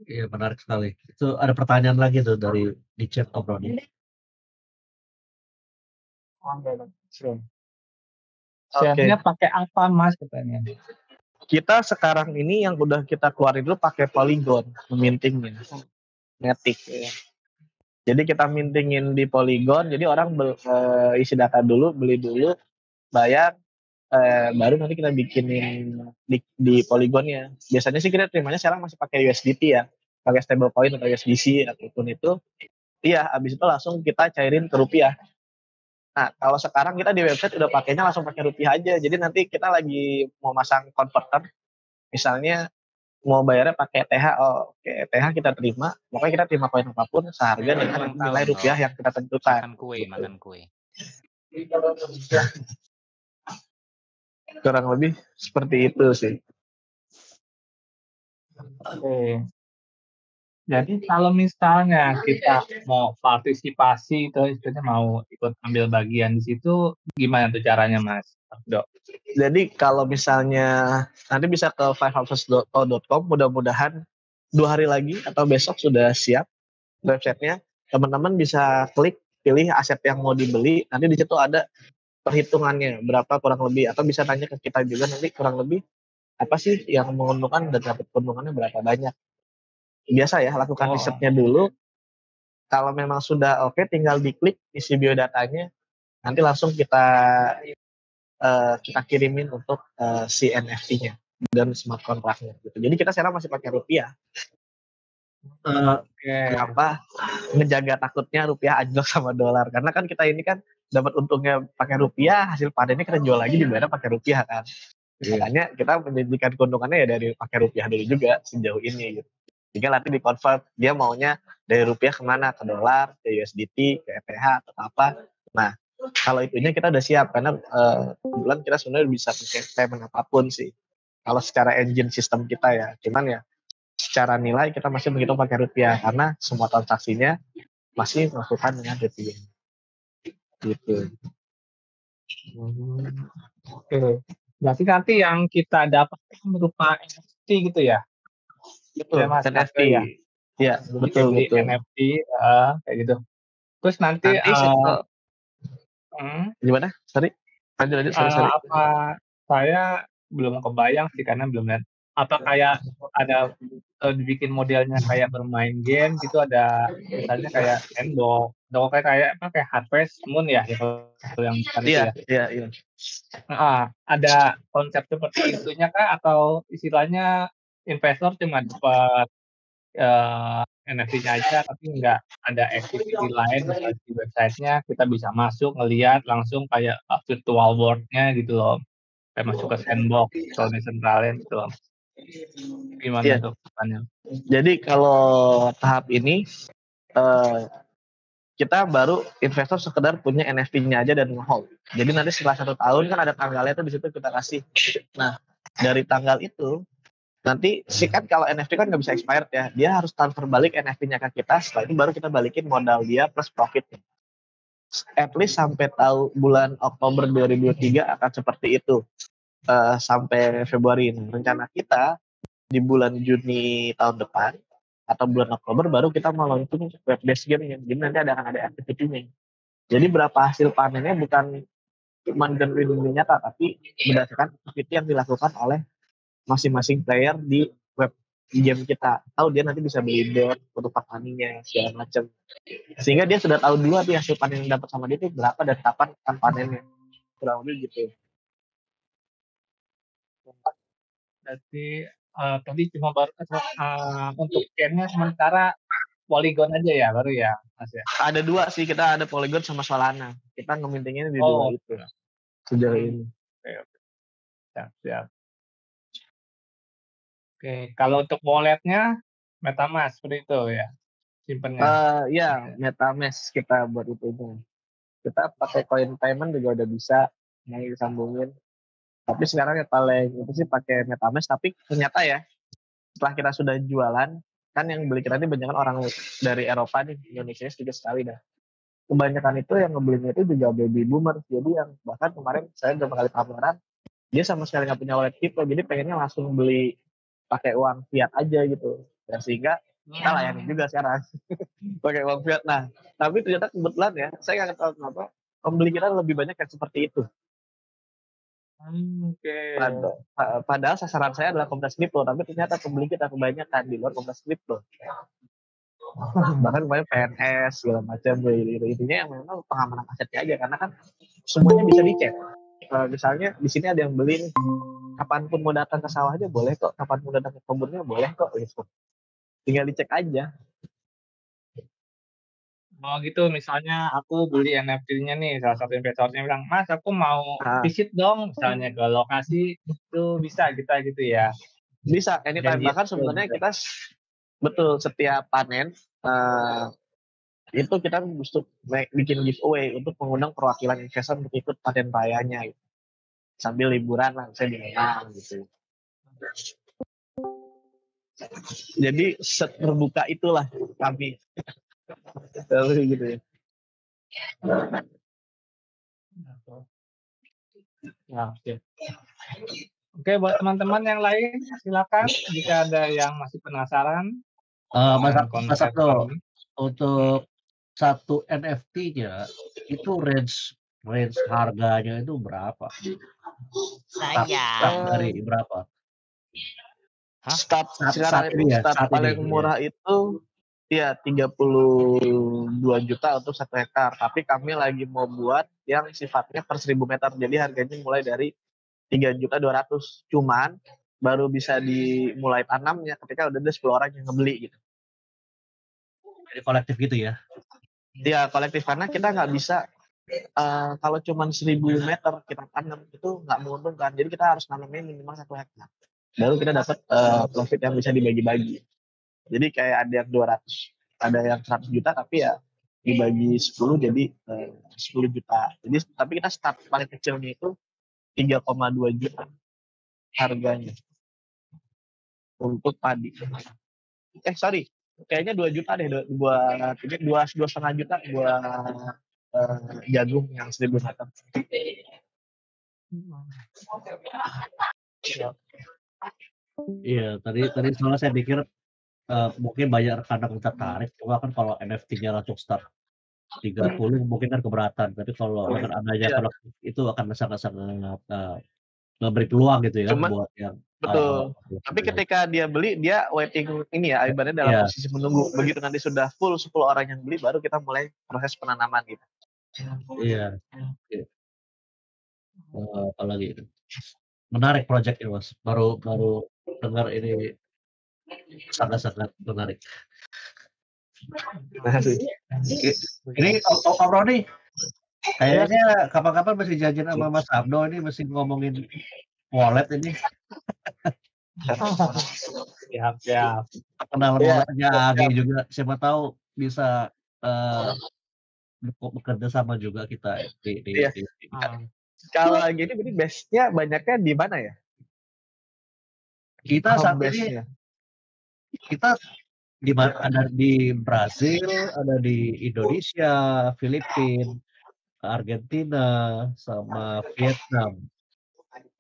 Iya, menarik sekali. Itu ada pertanyaan lagi tuh dari di chat obrolan. Share-nya pakai apa Mas katanya? Kita sekarang ini yang udah kita keluarin dulu pakai Polygon mintingnya, Matic ya. Jadi kita mintingin di Polygon, jadi orang isi data dulu, beli dulu, bayar, baru nanti kita bikinin di Polygonnya. Biasanya sih kita terimanya sekarang masih pakai USDT ya, pakai stablecoin atau USDC ataupun itu. Iya, habis itu langsung kita cairin ke rupiah. Nah, kalau sekarang kita di website udah pakainya langsung pakai rupiah aja. Jadi nanti kita lagi mau masang converter, misalnya mau bayarnya pakai ETH, oh oke ETH kita terima, pokoknya kita terima koin apapun seharga dengan nilai rupiah yang kita tentukan. Makan kue, Gitu. makan kue. Kurang lebih seperti itu sih. Oke. Jadi kalau misalnya kita mau partisipasi itu istilahnya mau ikut ambil bagian di situ, gimana tuh caranya Mas Dok? Jadi kalau misalnya nanti bisa ke fiveharvest.com, mudah-mudahan 2 hari lagi atau besok sudah siap websitenya. Teman-teman bisa klik pilih aset yang mau dibeli, nanti di situ ada perhitungannya berapa kurang lebih, atau bisa tanya ke kita juga nanti kurang lebih apa sih yang menguntungkan dan dapat keuntungannya berapa banyak. Biasa ya, lakukan risetnya dulu. Kalau memang sudah oke, tinggal diklik isi biodatanya, nanti langsung kita kirimin untuk si NFT-nya dan smart contract-nya gitu. Jadi kita sekarang masih pakai rupiah. Oke. Kenapa? Ngejaga takutnya rupiah anjlok sama dolar. Karena kan kita ini kan dapat untungnya pakai rupiah, hasil panennya kita jual lagi dibayar pakai rupiah kan. Makanya kita menjadikan keuntungannya ya dari pakai rupiah dulu juga sejauh ini gitu. Tinggal nanti di-convert dia maunya dari rupiah kemana, ke dolar, ke USDT, ke ETH atau apa. Nah, kalau itunya kita udah siap karena bulan kita sebenarnya bisa pakai payment apapun sih. Kalau secara engine sistem kita ya, cuman ya secara nilai kita masih menghitung pakai rupiah karena semua transaksinya masih melakukan dengan rupiah. Gitu. Oke. Berarti nanti yang kita dapatkan berupa NFT gitu ya? Betul, Ya, Mas, NFT. ya? Iya, Jadi betul beli betul. NFT kayak gitu. Terus nanti gimana? Sorry. Lanjut, sorry. apa saya belum kebayang sih karena belum lihat. Apa kayak ada dibikin modelnya kayak bermain game gitu, ada misalnya kayak Sandbox atau kayak Harvest Moon ya kalau yang bukan itu ya. Iya. Ada konsep seperti itunya kah atau istilahnya investor cuma dapat NFT-nya aja tapi nggak ada activity lain misalnya di websitenya kita bisa masuk ngelihat langsung kayak virtual world-nya gitu loh, kayak masuk ke Sandbox kalau Decentraland gitu loh. Gimana tuh depannya? Jadi kalau tahap ini kita baru investor sekedar punya NFT-nya aja dan nge-hold. Jadi nanti setelah 1 tahun kan ada tanggalnya tuh di situ kita kasih. Nah dari tanggal itu nanti sih kan kalau NFT kan nggak bisa expired ya, dia harus transfer balik NFT-nya ke kita. Setelah itu baru kita balikin modal dia plus profitnya. At least sampai tahu bulan Oktober 2023 akan seperti itu sampai Februari. Nah, rencana kita di bulan Juni tahun depan atau bulan Oktober baru kita mau launching web based game-nya. Jadi nanti akan ada activity-nya. Jadi berapa hasil panennya bukan cuma genuine nyata, tapi berdasarkan activity yang dilakukan oleh masing-masing player di web game kita. Tahu dia nanti bisa beli bot untuk petaninya segala macam. Sehingga dia sudah tahu dulu nanti hasil panen yang dapat sama dia itu berapa dan kapan akan panennya. Kurang lebih gitu. Berarti tadi cuma baru untuk game-nya sementara Polygon aja ya baru ya Mas ya? Ada 2 sih, kita ada Polygon sama Solana. Kita ngemintingnya di 2 itu sejauh ini. Oke. Siap. Oke, kalau untuk walletnya MetaMask seperti itu ya simpennya. Ya, MetaMask kita buat itu. Kita pakai coin payment juga udah bisa mau disambungin. Tapi sekarang yang paling itu sih pakai MetaMask. Tapi ternyata ya setelah kita sudah jualan kan yang beli kita ini banyak orang dari Eropa nih, Indonesia sedikit sekali dah. Kebanyakan itu yang ngebelinya itu juga baby boomer. Jadi yang bahkan kemarin saya udah kali pameran, dia sama sekali nggak punya wallet crypto, jadi pengennya langsung beli pakai uang fiat aja gitu. Dan sehingga kita layani juga sekarang pakai uang fiat. Nah, tapi ternyata kebetulan ya, saya nggak tahu kenapa pembeli kita lebih banyak yang seperti itu. Oke. Padahal sasaran saya adalah komunitas kripto, tapi ternyata pembeli kita kebanyakan di luar komunitas kripto. Bahkan banyak PNS segala macam, intinya yang memang pengamanan asetnya aja, karena kan semuanya bisa dicek. Misalnya di sini ada yang beli nih, kapanpun mau datang ke sawahnya boleh kok, kapanpun datang ke kebunnya boleh kok, gitu. Tinggal dicek aja. Oh gitu, misalnya aku beli NFT-nya nih, salah satu investornya bilang, Mas aku mau visit dong, misalnya ke lokasi itu bisa kita gitu ya. Bisa anytime. Janji Bahkan sebenarnya kita betul setiap panen itu kita mesti bikin giveaway untuk mengundang perwakilan investor untuk ikut panen rayanya gitu. Sambil liburan lah, saya dimenang gitu. Jadi terbuka itulah kami. Gitu ya. Ya, oke. Oke, buat teman-teman yang lain silakan jika ada yang masih penasaran dengan Mas konsep Abdo, kami. untuk satu NFT-nya itu range harganya itu berapa? Start dari berapa? Start Saat ini ya, saat paling ini, murah itu ya 32 juta untuk 1 hektar. Tapi kami lagi mau buat yang sifatnya per 1000 meter. Jadi harganya mulai dari 3.200.000. Cuman baru bisa dimulai tanamnya ketika udah ada 10 orang yang ngebeli gitu. Jadi kolektif gitu ya? Ya kolektif, karena kita nggak bisa kalau cuma 1000 meter kita tanam itu nggak menguntungkan. Jadi kita harus nanamnya minimal 1 hektar. Baru kita dapat profit yang bisa dibagi-bagi. Jadi kayak ada yang 200, ada yang 100 juta, tapi ya dibagi 10 jadi 10 juta. Jadi tapi kita start paling kecilnya itu 3,2 juta harganya untuk padi. Sorry, kayaknya 2 juta deh buat 2,5 juta buat jagung yang 1000 meter. Iya, tadi soalnya saya pikir mungkin banyak rekan-rekan tertarik, cuma kan kalau NFT-nya langsung start 30 mungkin kan keberatan, tapi kalau dengan adanya kolektif itu akan sangat-sangat memberi peluang gitu ya Cuman, buat yang betul. Tapi ketika dia beli, dia waiting ini ya, ibaratnya dalam posisi menunggu. Begitu nanti sudah full 10 orang yang beli, baru kita mulai proses penanaman gitu. Iya. Apalagi itu. Menarik project ini Mas. Baru dengar ini sangat-sangat menarik. Ini Om Roni, kayaknya kapan-kapan mesti janjian sama Mas Abdo ini mesti ngomongin wallet ini. Siap. Kenal walletnya Agi juga, siapa tahu bisa bekerja sama juga kita di Kalau gini berarti base-nya banyaknya di mana ya? kita saat ini kita di mana, ada di Brazil, ada di Indonesia, Filipina, Argentina, sama Vietnam.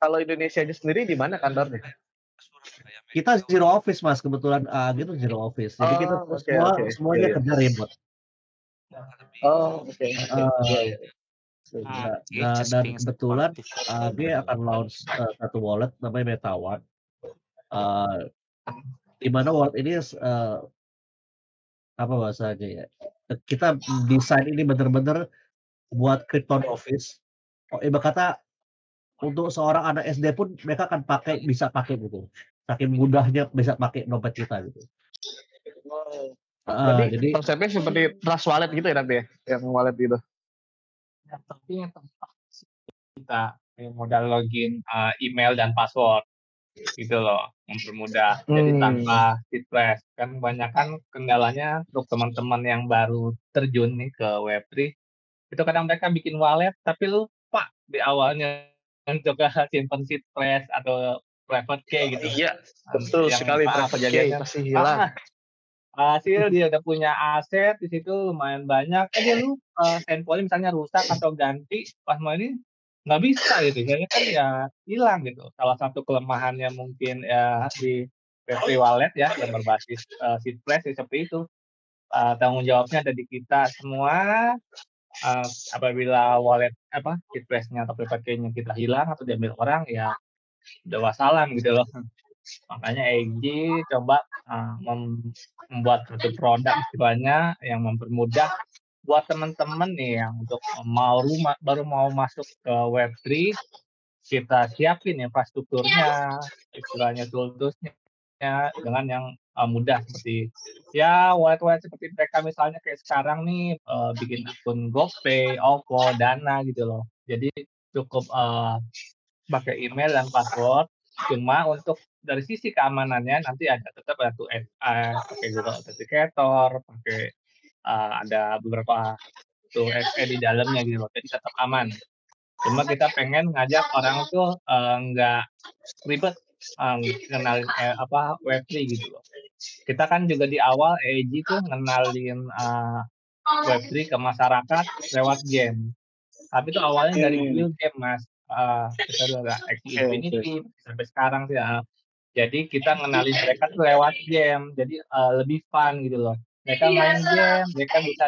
Kalau Indonesia sendiri di mana kantornya? Kita zero office Mas, kebetulan gitu zero office. Jadi kita semuanya kerja remote. Dan kebetulan dia akan launch satu wallet namanya MetaOne. Di mana wallet ini apa bahasanya ya? Kita desain ini benar-benar buat crypto office. Ibarat kata untuk seorang anak SD pun mereka akan bisa pakai gitu. Saking mudahnya bisa pakai dompet kita gitu. Jadi konsepnya seperti trust wallet gitu ya nanti ya, yang wallet itu. Yang penting kita modal login email dan password gitu loh, mempermudah. Jadi tanpa stres. Kan banyak kan kendalanya untuk teman-teman yang baru terjun nih ke Web3, itu kadang mereka bikin wallet tapi lupa di awalnya untuk simpan stres atau private key gitu. Iya, betul sekali, private key pasti hilang. Hasil dia udah punya aset di situ lumayan banyak, dia lupa handphone misalnya rusak atau ganti, pas mau ini nggak bisa gitu, jadinya kan ya hilang gitu. Salah satu kelemahannya mungkin ya di Web3 wallet ya yang berbasis seedpress seperti itu. Tanggung jawabnya ada di kita semua. Apabila wallet seedpress-nya atau private key-nya kita hilang atau diambil orang, ya udah wassalam gitu loh. Makanya EG coba membuat satu produk istilahnya yang mempermudah buat teman-teman nih yang untuk baru mau masuk ke Web3, kita siapin infrastrukturnya, istilahnya toolsnya dengan yang mudah seperti ya wallet seperti mereka misalnya kayak sekarang nih bikin akun GoPay, OVO, Dana gitu loh. Jadi cukup pakai email dan password, Cuma untuk dari sisi keamanannya nanti tetap ada 2FA, pakai Google Authenticator, pakai, ada beberapa 2FA di dalamnya gitu loh, jadi tetap aman. Cuma kita pengen ngajak orang tuh, nggak ribet, kenalin, Web3 gitu loh. Kita kan juga di awal EIG tuh ngenalin, Web3 ke masyarakat lewat game. Tapi itu awalnya dari Hmm, real game, Mas, kita udah ada Axie oke oke. Infinity sampai sekarang sih, heeh. Jadi kita ngenalin mereka tuh lewat game, jadi, lebih fun gitu loh. Mereka main game, mereka bisa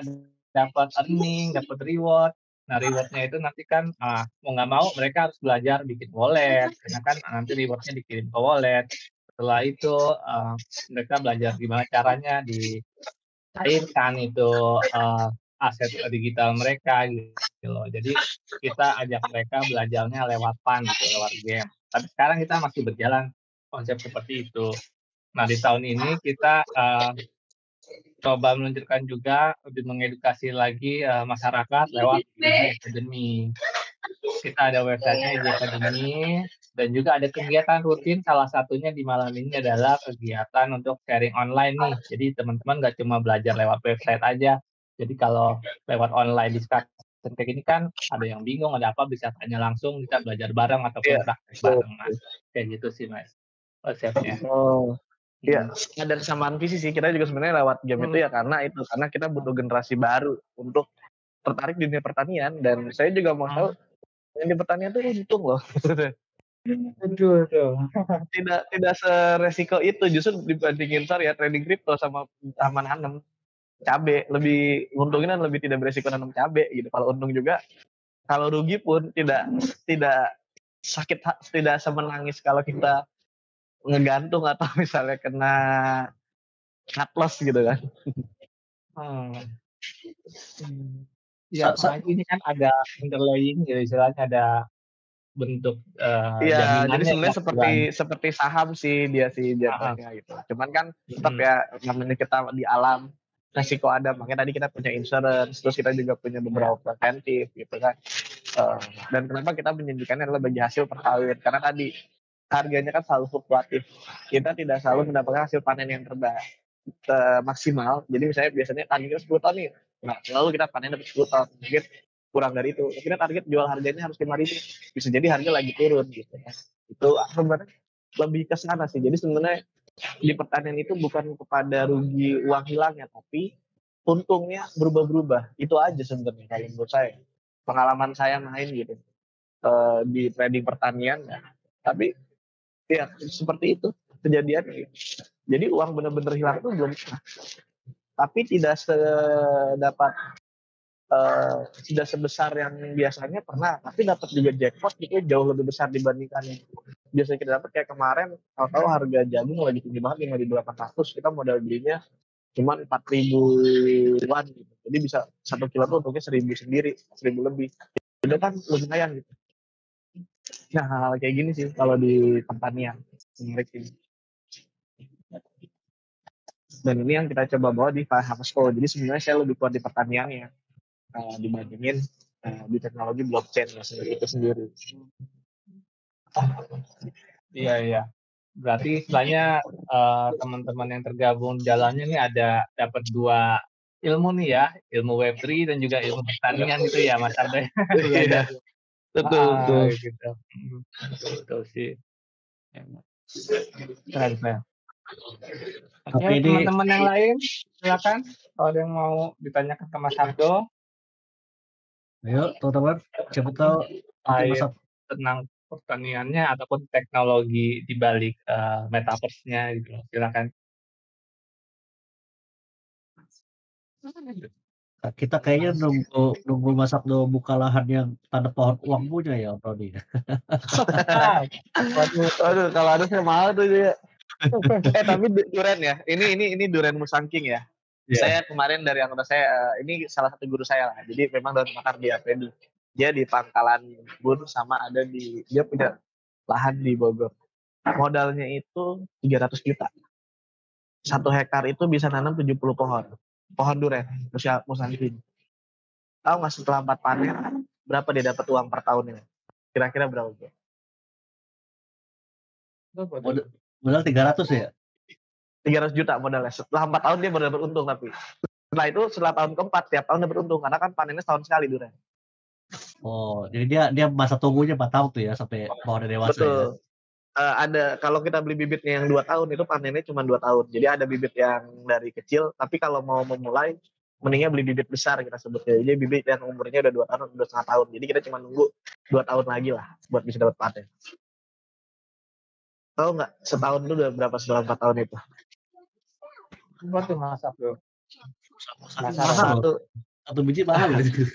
dapat earning, dapat reward. Nah, reward-nya itu nanti kan, mau nggak mau mereka harus belajar bikin wallet, karena kan nanti reward-nya dikirim ke wallet. Setelah itu, mereka belajar gimana caranya cairkan itu, aset digital mereka gitu loh. Jadi kita ajak mereka belajarnya lewat fun gitu, lewat game. Tapi sekarang kita masih berjalan konsep seperti itu. Nah, di tahun ini kita, coba meluncurkan juga lebih mengedukasi lagi, masyarakat lewat EIG Academy. Kita ada website-nya EIG Academy dan juga ada kegiatan rutin, salah satunya di malam ini adalah kegiatan untuk sharing online nih. Jadi teman-teman nggak cuma belajar lewat website aja. Jadi kalau lewat online discussion kayak gini kan ada yang bingung, ada apa bisa tanya langsung, bisa belajar bareng Iya, ataupun praktek betul. bareng, Mas. Kayak gitu sih, Mas, konsepnya. Oh, iya, Mhm. ada kesamaan visi sih. Kita juga sebenarnya lewat game itu Mhm. ya karena kita butuh generasi baru untuk tertarik di dunia pertanian dan saya juga mau tahu yang di pertanian tuh untung loh. Aduh aduh. Tidak seresiko itu justru dibandingin sorry ya trading kripto sama nanam cabe lebih nguntungin dan lebih tidak beresiko nanam cabe gitu. Kalau untung juga kalau rugi pun tidak tidak semenangis kalau kita ngegantung atau misalnya kena cut loss gitu kan. Hmm. Hmm. Iya, apalagi ini kan ada underlying ya istilahnya ada bentuk, Iya, jadi jaminannya ya sebenarnya seperti istilahnya. seperti saham sih dia sih Heeh, jatuhnya gitu. Cuman kan tetap mhm, ya namanya kita di alam resiko ada, makanya tadi kita punya insurance, terus kita juga punya iya, beberapa preventif gitu kan. Eh, dan kenapa kita menjanjikannya adalah bagi hasil per tahun karena tadi harganya kan selalu fluktuatif. Kita tidak selalu mendapatkan hasil panen yang maksimal. Jadi misalnya biasanya tani kita 10 ton nih. Nah, selalu kita panen dapat 10 ton. Mungkin kurang dari itu. Kita target jual harganya harus 5.000. Bisa jadi harga lagi turun gitu ya. Itu sebenarnya lebih ke sana sih. Jadi sebenarnya di pertanian itu bukan kepada rugi uang hilangnya, tapi untungnya berubah-berubah. Itu aja sebenarnya kalau menurut saya. Pengalaman saya main gitu di trading pertanian. Ya. Tapi ya seperti itu kejadiannya. Jadi uang benar-benar hilang itu belum pernah. Tapi sedapat tidak sebesar yang biasanya pernah. Tapi dapat juga jackpot itu jauh lebih besar dibandingkan biasanya kita dapat kayak kemarin. Tahu-tahu harga jagung lagi tinggi banget 5.800 kita modal belinya cuma 4.000-an gitu. Jadi bisa 1 kilo tuh untungnya 1.000 sendiri, 1.000 lebih. Itu kan lumayan gitu. Nah hal kayak gini sih kalau di pertanian menarik sih. Dan ini yang kita coba bawa di Fahamsko. Jadi sebenarnya saya lebih kuat di pertaniannya dibandingin di teknologi blockchain itu sendiri. iya iya. Berarti istilahnya, teman-teman yang tergabung di dalamnya nih dapat 2 ilmu nih ya, ilmu Web3 dan juga ilmu pertanian gitu ya Mas Arda ya, belajar Iya, betul betul. gitu, betul betul sih, keren keren. Oke, Tapi ini teman-teman yang lain silakan kalau ada yang mau ditanyakan ke Mas Ardo ayo teman-teman, siapa tahu nanti terkait masa tentang pertaniannya ataupun teknologi di balik, metaverse-nya gitu, silakan. kita kayaknya nunggu nunggu Mas Abdo buka lahan yang tanda pohon uang punya ya, Om Roni. Waduh, Aduh, kalau ada saya mau tuh dia. Tapi duren ya. Ini duren Musangking ya. Iya. Saya kemarin dari anggota saya ini salah satu guru saya lah. Jadi memang dari makar di APD. Dia di Pangkalan Bun sama ada dia punya lahan di Bogor. Modalnya itu 300 juta. 1 hektar itu bisa nanam 70 pohon. Pohon duren, Musangking. Tahu nggak setelah 4 panen berapa dia dapat uang per tahunnya? Kira-kira berapa? Modal 300 ya? 300 juta modalnya. Setelah 4 tahun dia baru dapat untung tapi. Setelah itu setelah tahun keempat tiap tahun dapat untung karena kan panennya setahun sekali durian. Oh, jadi dia masa tunggunya 4 tahun tuh ya sampai pohonnya dewasa ya? Betul. Ada kalau kita beli bibitnya yang 2 tahun itu panennya cuma 2 tahun. Jadi ada bibit yang dari kecil tapi kalau mau memulai mendingnya beli bibit besar kita sebutnya. Jadi bibit yang umurnya udah 2 tahun, 2,5 tahun. Jadi kita cuma nunggu 2 tahun lagi lah buat bisa dapat panen. Tahu nggak setahun itu udah berapa setelah 4 tahun itu? Buat tuh masak tuh. Mahal loh. Satu biji mahal gitu.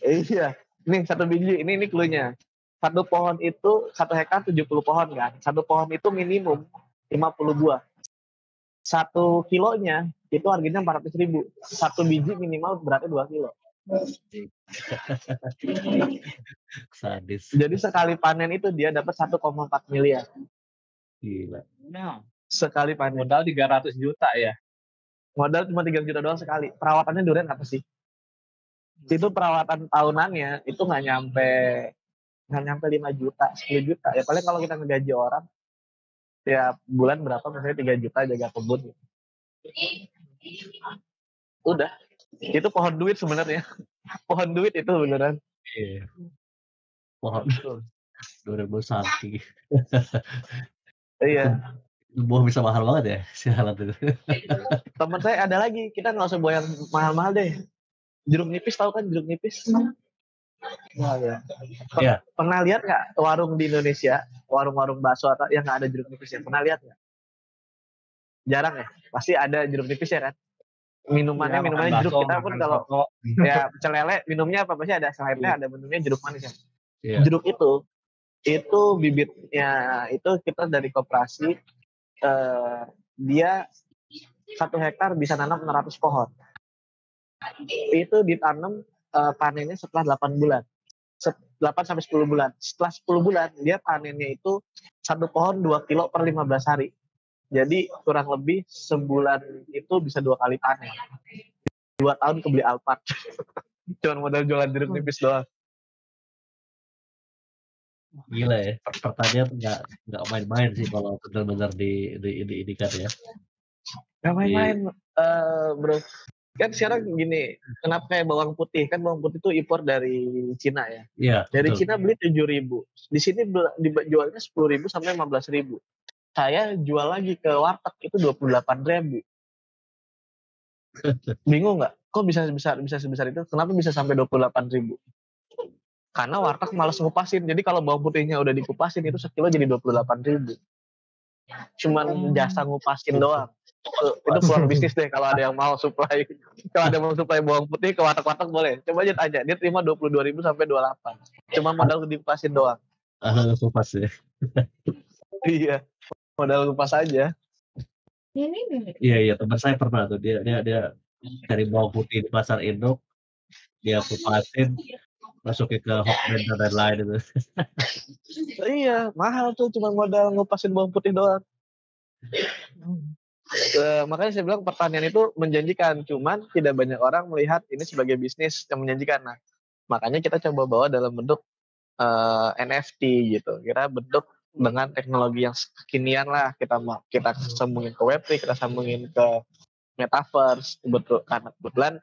Iya. Nih satu biji, ini cluenya. Satu pohon itu 1 hektar 70 pohon kan. Satu pohon itu minimum 50 buah. 1 kilonya itu harganya 400.000. Satu biji minimal beratnya 2 kilo. Sadis. Jadi sekali panen itu dia dapat 1,4 miliar. Gila. Sekali panen. Modal 300 juta ya. Modal cuma 3 juta doang sekali. Perawatannya durian apa sih? Itu perawatan tahunannya itu nggak nyampe 5 juta, 10 juta. Ya paling kalau kita ngegaji orang tiap bulan berapa misalnya 3 juta jaga kebun. Udah. Itu pohon duit sebenarnya. Pohon duit itu beneran. Iya. Pohon 2000 santi. Iya. Buah bisa mahal banget ya sialan itu. Teman saya ada lagi, kita nggak usah buah yang mahal-mahal deh. Jeruk nipis, tahu kan jeruk nipis? Wah, ya. Iya. Pernah lihat nggak warung di Indonesia, warung-warung bakso atau yang nggak ada jeruk nipis ya? Pernah lihat nggak? Jarang ya. Pasti ada jeruk nipis ya kan? Minumannya Ya, minumannya jeruk. Kita pun kalau ya pecel lele minumnya apa pasti ada selainnya ada menunya jeruk manis kan. Iya. Jeruk itu bibitnya itu kita dari koperasi dia 1 hektar bisa nanam 600 pohon. Itu ditanam panennya setelah 8 bulan. 8 sampai 10 bulan. Setelah 10 bulan dia panennya itu 1 pohon 2 kilo per 15 hari. Jadi kurang lebih sebulan itu bisa 2 kali panen. 2 tahun kebeli Alphard. Cuma modal jualan jeruk nipis doang. Gila ya, pertanian nggak main-main sih kalau benar-benar di kan ya. Nggak main-main, bro. Kan sekarang gini, kenapa kayak bawang putih? Kan bawang putih itu impor dari Cina ya. Iya. Dari betul. Cina beli 7.000. Di sini dijualnya 10.000 sampai 15.000. Saya jual lagi ke warteg itu 28.000. Bingung nggak? Kok bisa sebesar itu? Kenapa bisa sampai 28.000? Karena warteg malas ngupasin. Jadi kalau bawang putihnya udah dikupasin itu sekilo jadi 28.000. Cuman jasa ngupasin doang. Itu peluang bisnis deh kalau ada yang mau supply. Kalau ada yang mau supply bawang putih ke warteg-warteg boleh. Coba aja tanya, dia terima 22.000 sampai 28. Cuma modal dikupasin doang. Kupas ya. Iya. Modal kupas aja. Iya, teman saya pernah tuh dia cari bawang putih di pasar induk, dia kupasin, masukin ke Hokben dan lain-lain itu. Iya, mahal tuh cuma modal ngupasin bawang putih doang. Makanya saya bilang pertanian itu menjanjikan, cuman tidak banyak orang melihat ini sebagai bisnis yang menjanjikan. Nah, makanya kita coba bawa dalam bentuk NFT gitu. Kita bentuk dengan teknologi yang kekinian lah. Kita sambungin ke Web3, kita sambungin ke Metaverse. Karena kebetulan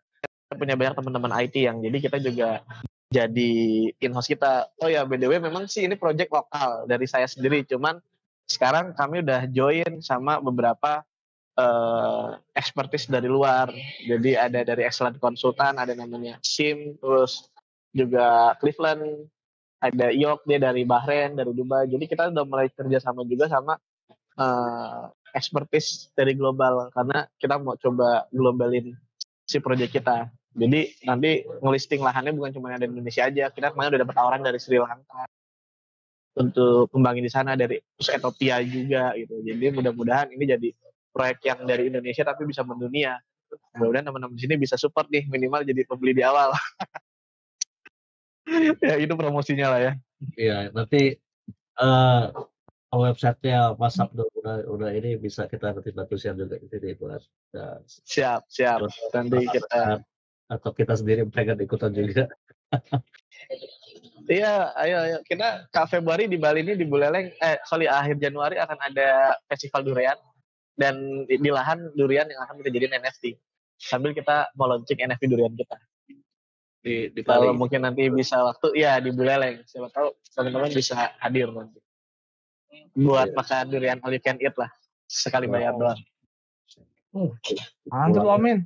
kita punya banyak teman-teman IT yang jadi kita juga jadi in-house kita. Oh ya, BDW memang sih ini project lokal dari saya sendiri. Cuman sekarang kami udah join sama beberapa expertise dari luar. Jadi ada dari Excellent Consultant, ada namanya Sim, terus juga Cleveland, ada Yok, dia dari Bahrain, dari Dubai. Jadi kita udah mulai kerja sama juga sama expertise dari global karena kita mau coba globalin si project kita. Jadi nanti ngelisting lahannya bukan cuma ada di Indonesia aja. Kita kemarin udah dapat tawaran dari Sri Lanka untuk kembangin di sana, dari Ethiopia juga gitu. Jadi mudah-mudahan ini jadi proyek yang dari Indonesia tapi bisa mendunia. Mudah-mudahan teman-teman di sini bisa support nih, minimal jadi pembeli di awal. Ya itu promosinya lah ya. Iya, nanti websitenya Mas Abdul udah ini bisa kita nanti bantu share juga di sini buat Siap. Nanti kita atau kita sendiri pengen ikutan juga. Iya, ayo kita Februari di Bali ini di Buleleng, akhir Januari akan ada festival durian dan di lahan durian yang akan kita jadiin NFT. Sambil kita mau launching NFT durian kita. Di Kalau Bali. mungkin nanti bisa waktu, ya di Buleleng. Siapa tahu teman-teman bisa hadir nanti. Buat makan durian all you can eat lah. Sekali bayar doang. Mantap Amin.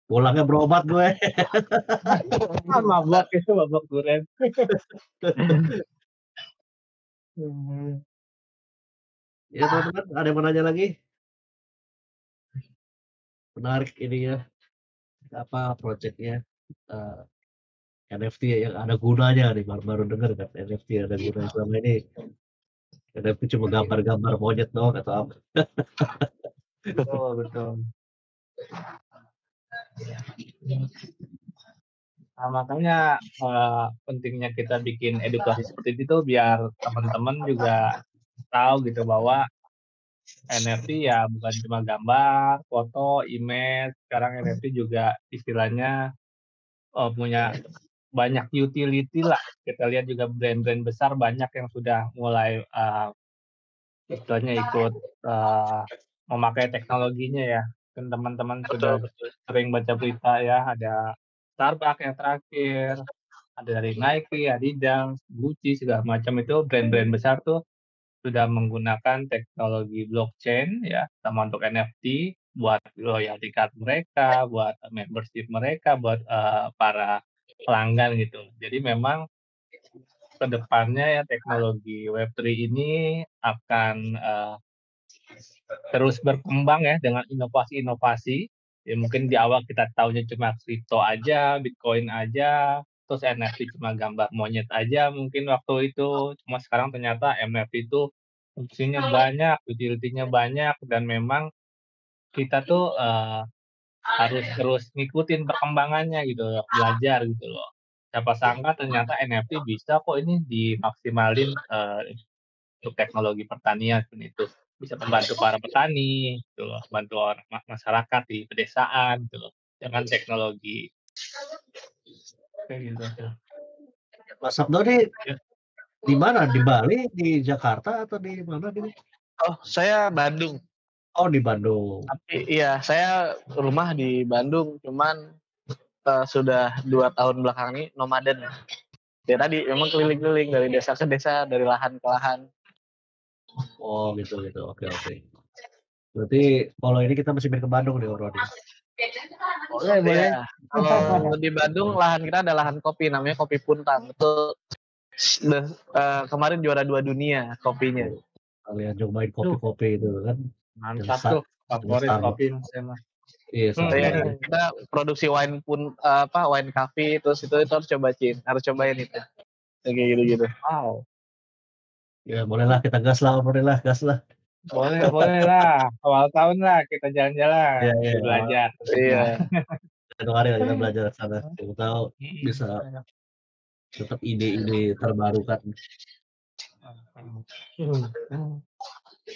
Pulangnya berobat gue. Mabok itu mabok durian. Ya teman-teman, ada yang mau nanya lagi? Menarik ini ya, apa proyeknya NFT yang ada gunanya nih, baru dengar kan NFT ada gunanya. Selama ini NFT cuma gambar-gambar monyet doang atau apa? Betul. Nah, makanya pentingnya kita bikin edukasi seperti itu biar teman-teman juga tahu gitu bahwa NFT ya bukan cuma gambar, foto, image. Sekarang NFT juga istilahnya punya banyak utility lah. Kita lihat juga brand-brand besar banyak yang sudah mulai istilahnya ikut memakai teknologinya ya. Dan teman-teman sudah sering baca berita ya, ada Starbucks yang terakhir, ada dari Nike, Adidas, Gucci segala macam itu brand-brand besar tuh sudah menggunakan teknologi blockchain ya sama untuk NFT buat loyalty card mereka, buat membership mereka, buat para pelanggan gitu. Jadi memang kedepannya ya teknologi Web3 ini akan terus berkembang ya dengan inovasi-inovasi. Ya mungkin di awal kita tahunya cuma kripto aja, Bitcoin aja, terus NFT cuma gambar monyet aja mungkin waktu itu. Cuma sekarang ternyata NFT itu fungsinya banyak, utility-nya banyak, dan memang kita tuh harus terus ngikutin perkembangannya gitu loh, belajar gitu loh. Siapa sangka ternyata NFT bisa kok ini dimaksimalin untuk teknologi pertanian seperti itu. Bisa membantu para petani, gitu loh, bantu orang masyarakat di pedesaan, gitu loh, dengan teknologi. Kayak gitu. Mas Sabdo nih Ya. di mana? Di Bali, di Jakarta atau di mana gitu? Oh, saya Bandung. Oh, di Bandung. Tapi iya, saya rumah di Bandung, cuman sudah 2 tahun belakangan ini nomaden. Ya tadi memang keliling-keliling dari desa ke desa, dari lahan ke lahan. Oh, gitu. Oke. Berarti kalau ini kita mesti main ke Bandung nih, Rodi. Boleh. Iya. Kalau di Bandung lahan kita ada lahan kopi namanya Kopi Puntang. Itu kemarin juara 2 dunia kopinya. Kalian cobain kopi-kopi itu kan. Mantap tuh, favorit kopi saya mah. Iya, kita produksi wine wine coffee, terus itu harus cobain itu. Kayak gitu. Wow. Ya bolehlah kita gas lah. Boleh lah. Awal tahun lah kita jalan-jalan, Iya. belajar. Iya. Satu hari lah kita belajar ke sana. Kita tahu bisa tetap ide-ide terbarukan.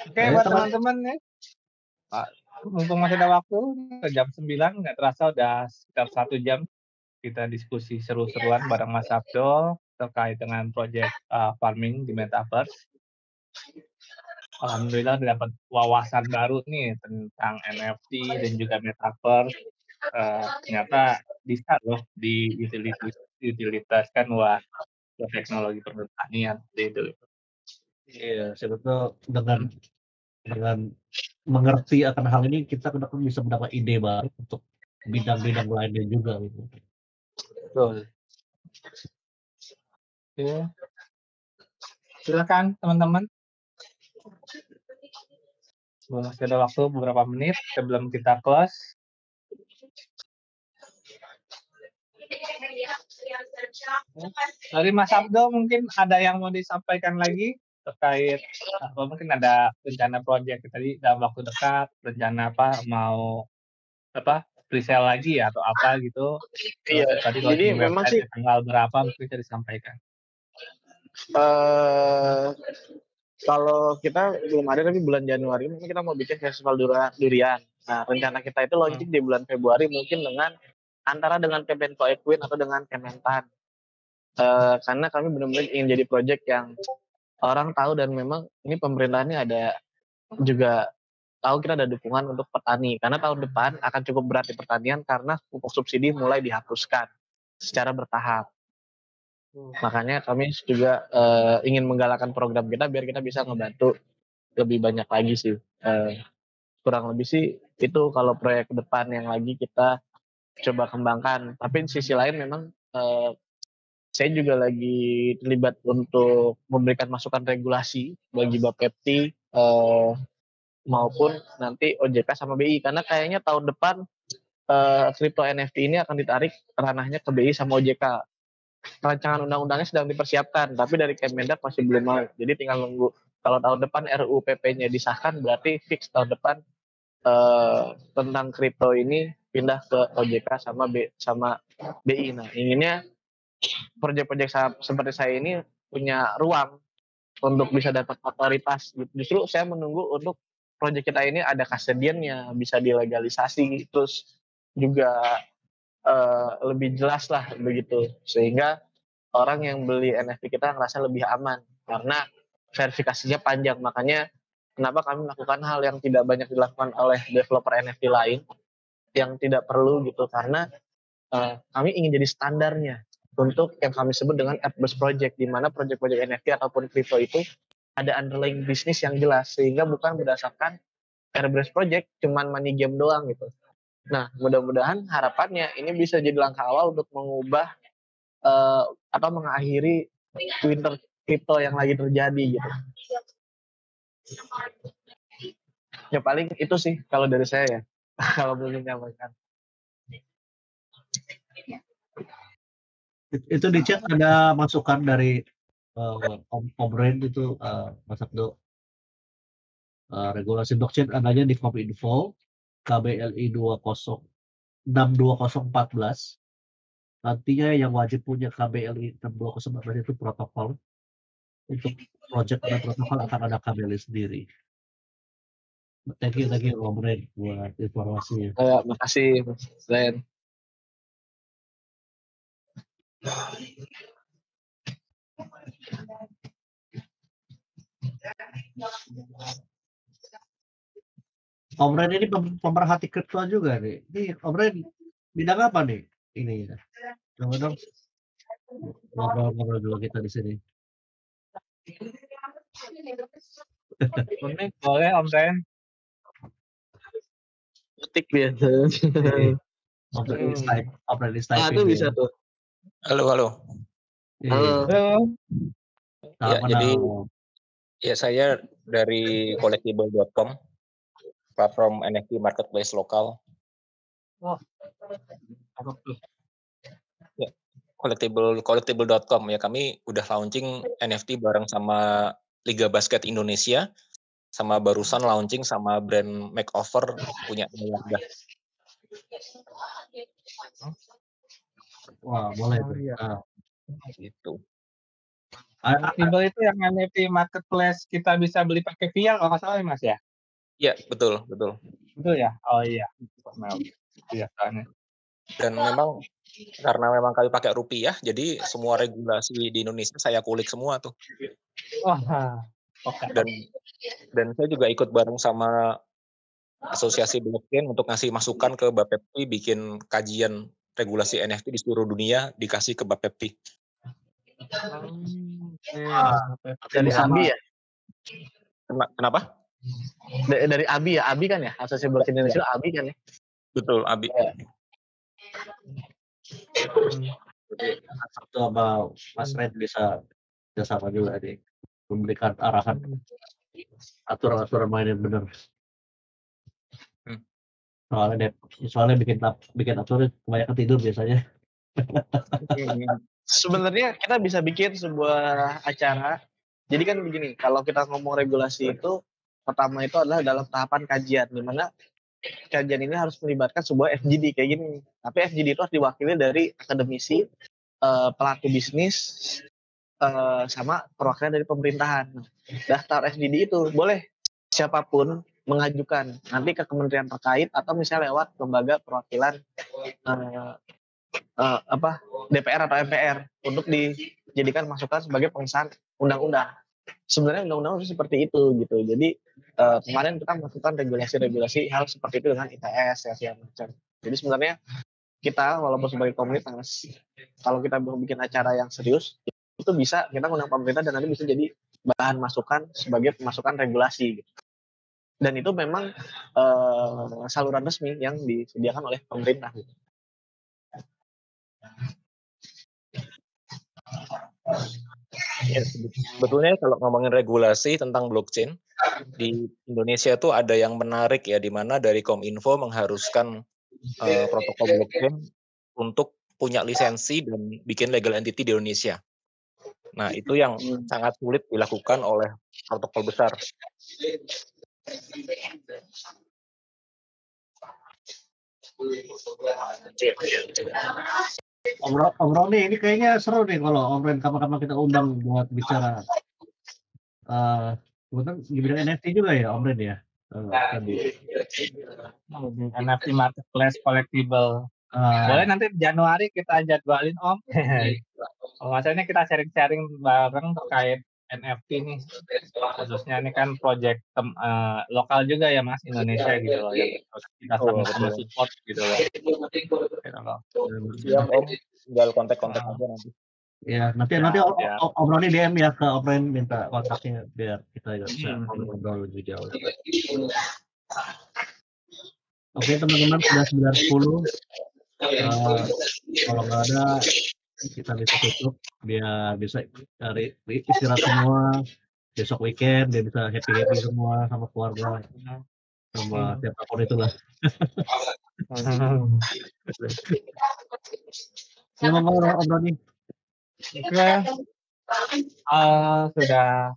Oke, buat teman-teman ya. Mumpung masih ada waktu, jam 9, nggak terasa udah sekitar 1 jam kita diskusi seru-seruan bareng Mas Sabdo terkait dengan proyek farming di Metaverse. Alhamdulillah dapat wawasan baru nih tentang NFT dan juga Metaverse. Ternyata bisa loh diutilitaskan buat teknologi pertanian itu. Iya, sebetulnya dengan mengerti akan hal ini kita bisa mendapat ide baru untuk bidang-bidang lainnya juga gitu. Betul. Oke. Silakan teman-teman. Masih ada waktu beberapa menit sebelum kita close. Dari Mas Abdo mungkin ada yang mau disampaikan lagi terkait mungkin ada rencana proyek tadi dalam waktu dekat, rencana mau presale lagi ya atau apa gitu. Iya. Tadi Jadi memang sih tanggal berapa mungkin bisa disampaikan. Kalau kita belum ada, tapi bulan Januari mungkin kita mau bikin festival durian. Nah, rencana kita itu launching di bulan Februari mungkin antara dengan Kemenko Equine atau dengan Kementan. Karena kami benar-benar ingin jadi project yang orang tahu dan memang ini pemerintahannya ada juga tahu kita ada dukungan untuk petani. Karena tahun depan akan cukup berat di pertanian karena pupuk subsidi mulai dihapuskan secara bertahap. Makanya kami juga ingin menggalakkan program kita biar kita bisa ngebantu lebih banyak lagi sih. Kurang lebih sih itu kalau proyek ke depan yang lagi kita coba kembangkan. Tapi di sisi lain memang saya juga lagi terlibat untuk memberikan masukan regulasi bagi Bapepti maupun nanti OJK sama BI karena kayaknya tahun depan kripto NFT ini akan ditarik ranahnya ke BI sama OJK. Rancangan undang-undangnya sedang dipersiapkan, tapi dari Kemendak masih belum mau. Jadi tinggal nunggu. Kalau tahun depan RUU PP-nya disahkan, berarti fix tahun depan tentang kripto ini pindah ke OJK sama BI. Nah, inginnya proyek-proyek seperti saya ini punya ruang untuk bisa dapat otoritas. Justru saya menunggu untuk proyek kita ini ada custodiannya, bisa dilegalisasi, terus juga lebih jelas lah begitu. Sehingga orang yang beli NFT kita ngerasa lebih aman karena verifikasinya panjang. Makanya kenapa kami melakukan hal yang tidak banyak dilakukan oleh developer NFT lain yang tidak perlu gitu karena kami ingin jadi standarnya untuk yang kami sebut dengan app-based project di mana project-project NFT ataupun crypto itu ada underlying bisnis yang jelas sehingga bukan berdasarkan app-based project cuman money game doang gitu. Nah, mudah-mudahan harapannya ini bisa jadi langkah awal untuk mengubah atau mengakhiri winter crypto yang lagi terjadi gitu. Ya paling itu sih kalau dari saya ya. Kalau boleh menyampaikan. Itu di chat ada masukan dari Om Ren itu Mas Abdo. Regulasi blockchain adanya di Kominfo KBLI 62014. Nantinya yang wajib punya KBLI 62014 itu protokol. Untuk project dan protokol akan ada KBLI sendiri. Thank you Om Ren buat informasinya. Makasih Mas Ren. Om Ren ini pemerhati kripto juga nih. Ini Om Ren bidang apa nih? Ini coba dong ngobrol dulu kita di sini. Boleh Om Ren. Ketik biasa. Om Ren is typing. Itu bisa tuh. Halo. Halo. Ya, jadi ya saya dari collectible.com, platform NFT marketplace lokal. Ya, collectible.com ya, kami udah launching NFT bareng sama Liga Basket Indonesia, sama barusan launching sama brand Makeover punya Wardah. Wah, boleh tuh. Gitu. Collectible itu yang NFT marketplace kita bisa beli pakai via kalau nggak salah ya Mas ya? Iya, betul. Betul ya? Oh iya. Iya, soalnya. Dan memang karena memang kami pakai rupiah, jadi semua regulasi di Indonesia saya kulik semua tuh. Wah, oke. Dan saya juga ikut bareng sama Asosiasi Blockchain untuk ngasih masukan ke Bapepti bikin kajian regulasi NFT di seluruh dunia dikasih ke Bapepti. Dari ABI ya? Kenapa? Dari ABI ya? ABI kan ya? Asosiasi Blockchain Indonesia ABI kan ya? Betul, ABI. Jadi Sabtu sama Mas Ren bisa sama juga nih memberikan arahan aturan-aturan main yang benar. Soalnya bikin aturan kebanyakan tidur biasanya. Sebenarnya kita bisa bikin sebuah acara. Jadi kan begini, kalau kita ngomong regulasi itu pertama itu adalah dalam tahapan kajian, di mana kajian ini harus melibatkan sebuah FGD kayak gini. Tapi FGD itu harus diwakili dari akademisi, pelaku bisnis, sama perwakilan dari pemerintahan. Daftar FGD itu boleh siapapun mengajukan nanti ke kementerian terkait atau misalnya lewat lembaga perwakilan DPR atau MPR untuk dijadikan masukan sebagai pengesahan undang-undang. Sebenarnya undang-undang itu seperti itu gitu. Jadi kemarin kita melakukan regulasi-regulasi hal seperti itu dengan ITS ya segala macam. Jadi sebenarnya kita walaupun sebagai komunitas, kalau kita mau bikin acara yang serius, itu bisa kita undang pemerintah dan nanti bisa jadi bahan masukan sebagai masukan regulasi. Gitu. Dan itu memang saluran resmi yang disediakan oleh pemerintah. Gitu. Ya, sebetulnya kalau ngomongin regulasi tentang blockchain di Indonesia tuh ada yang menarik ya, di mana dari Kominfo mengharuskan protokol blockchain untuk punya lisensi dan bikin legal entity di Indonesia. Nah, itu yang sangat sulit dilakukan oleh protokol besar. Om Roni, ini kayaknya seru nih kalau Om Ren kapan-kapan kita undang buat bicara. Kebetulan di bidang NFT juga ya Om Ren ya. NFT marketplace collectible. Boleh nanti Januari kita jadwalin Om. Maksudnya kita sharing-sharing bareng terkait NFT nih, khususnya ini kan project lokal juga ya Mas, Indonesia gitu loh, yang kita sama-sama support gitu loh. Siap Om, tinggal kontak-kontak aja nanti. Ya, nanti Om Roni DM ya ke Om Ren, minta kontaknya biar kita bisa ngobrol lebih jauh. Oke teman-teman, sudah 9:10. Kalau nggak ada kita bisa tutup biar bisa cari istirahat semua, besok weekend dia bisa happy semua sama keluarga sama siapapun itulah. Terima kasih Om Roni. Oke, sudah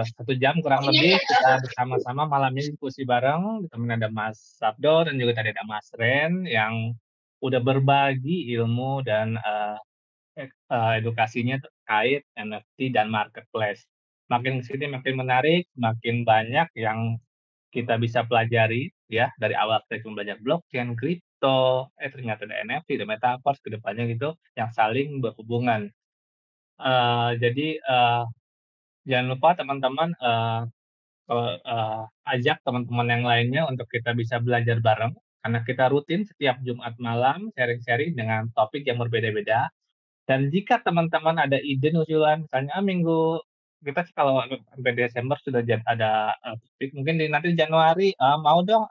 1 jam kurang lebih kita bersama-sama malam ini diskusi bareng, ditemenin ada Mas Sabdo dan juga tadi ada Mas Ren yang udah berbagi ilmu dan edukasinya terkait NFT dan marketplace. Makin kesini makin menarik, makin banyak yang kita bisa pelajari ya, dari awal kita cuma belajar blockchain, kripto, ternyata ada NFT, ada metaverse ke depannya gitu yang saling berhubungan. Jadi jangan lupa teman-teman ajak teman-teman yang lainnya untuk kita bisa belajar bareng karena kita rutin setiap Jumat malam sharing-sharing dengan topik yang berbeda-beda. Dan jika teman-teman ada ide usulan, misalnya minggu kita kalau sampai Desember sudah ada topik, mungkin nanti Januari mau dong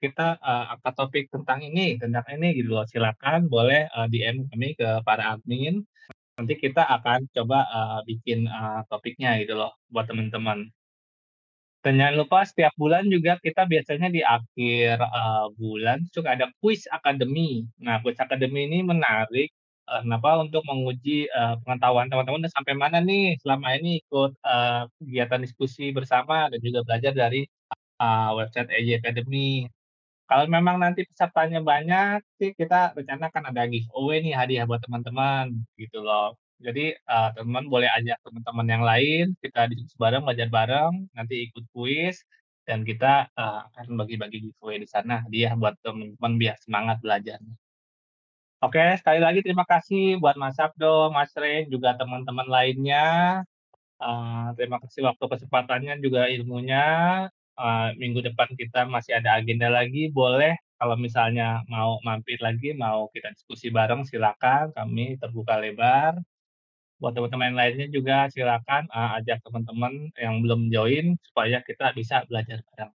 kita angkat topik tentang ini gitu loh. Silakan boleh DM kami ke para admin. Nanti kita akan coba bikin topiknya gitu loh buat teman-teman. Dan jangan lupa setiap bulan juga kita biasanya di akhir bulan suka ada quiz akademi. Nah, quiz akademi ini menarik kenapa untuk menguji pengetahuan teman-teman udah sampai mana nih selama ini ikut kegiatan diskusi bersama dan juga belajar dari website EJ Academy. Kalau memang nanti pesertanya banyak sih kita rencanakan ada giveaway nih hadiah buat teman-teman gitu loh. Jadi teman-teman boleh ajak teman-teman yang lain, kita diskusi bareng, belajar bareng, nanti ikut kuis dan kita akan bagi-bagi giveaway di sana hadiah buat teman-teman biar semangat belajarnya. Oke, sekali lagi terima kasih buat Mas Sabdo, Mas Ren, juga teman-teman lainnya. Terima kasih waktu kesempatannya juga ilmunya. Minggu depan kita masih ada agenda lagi, boleh kalau misalnya mau mampir lagi, mau kita diskusi bareng silakan, kami terbuka lebar. Buat teman-teman lainnya juga silakan ajak teman-teman yang belum join supaya kita bisa belajar bareng.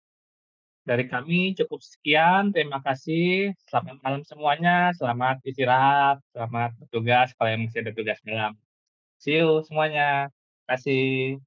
Dari kami cukup sekian, terima kasih. Selamat malam semuanya, selamat istirahat, selamat bertugas kalau yang masih ada tugas malam. See you semuanya. Terima kasih.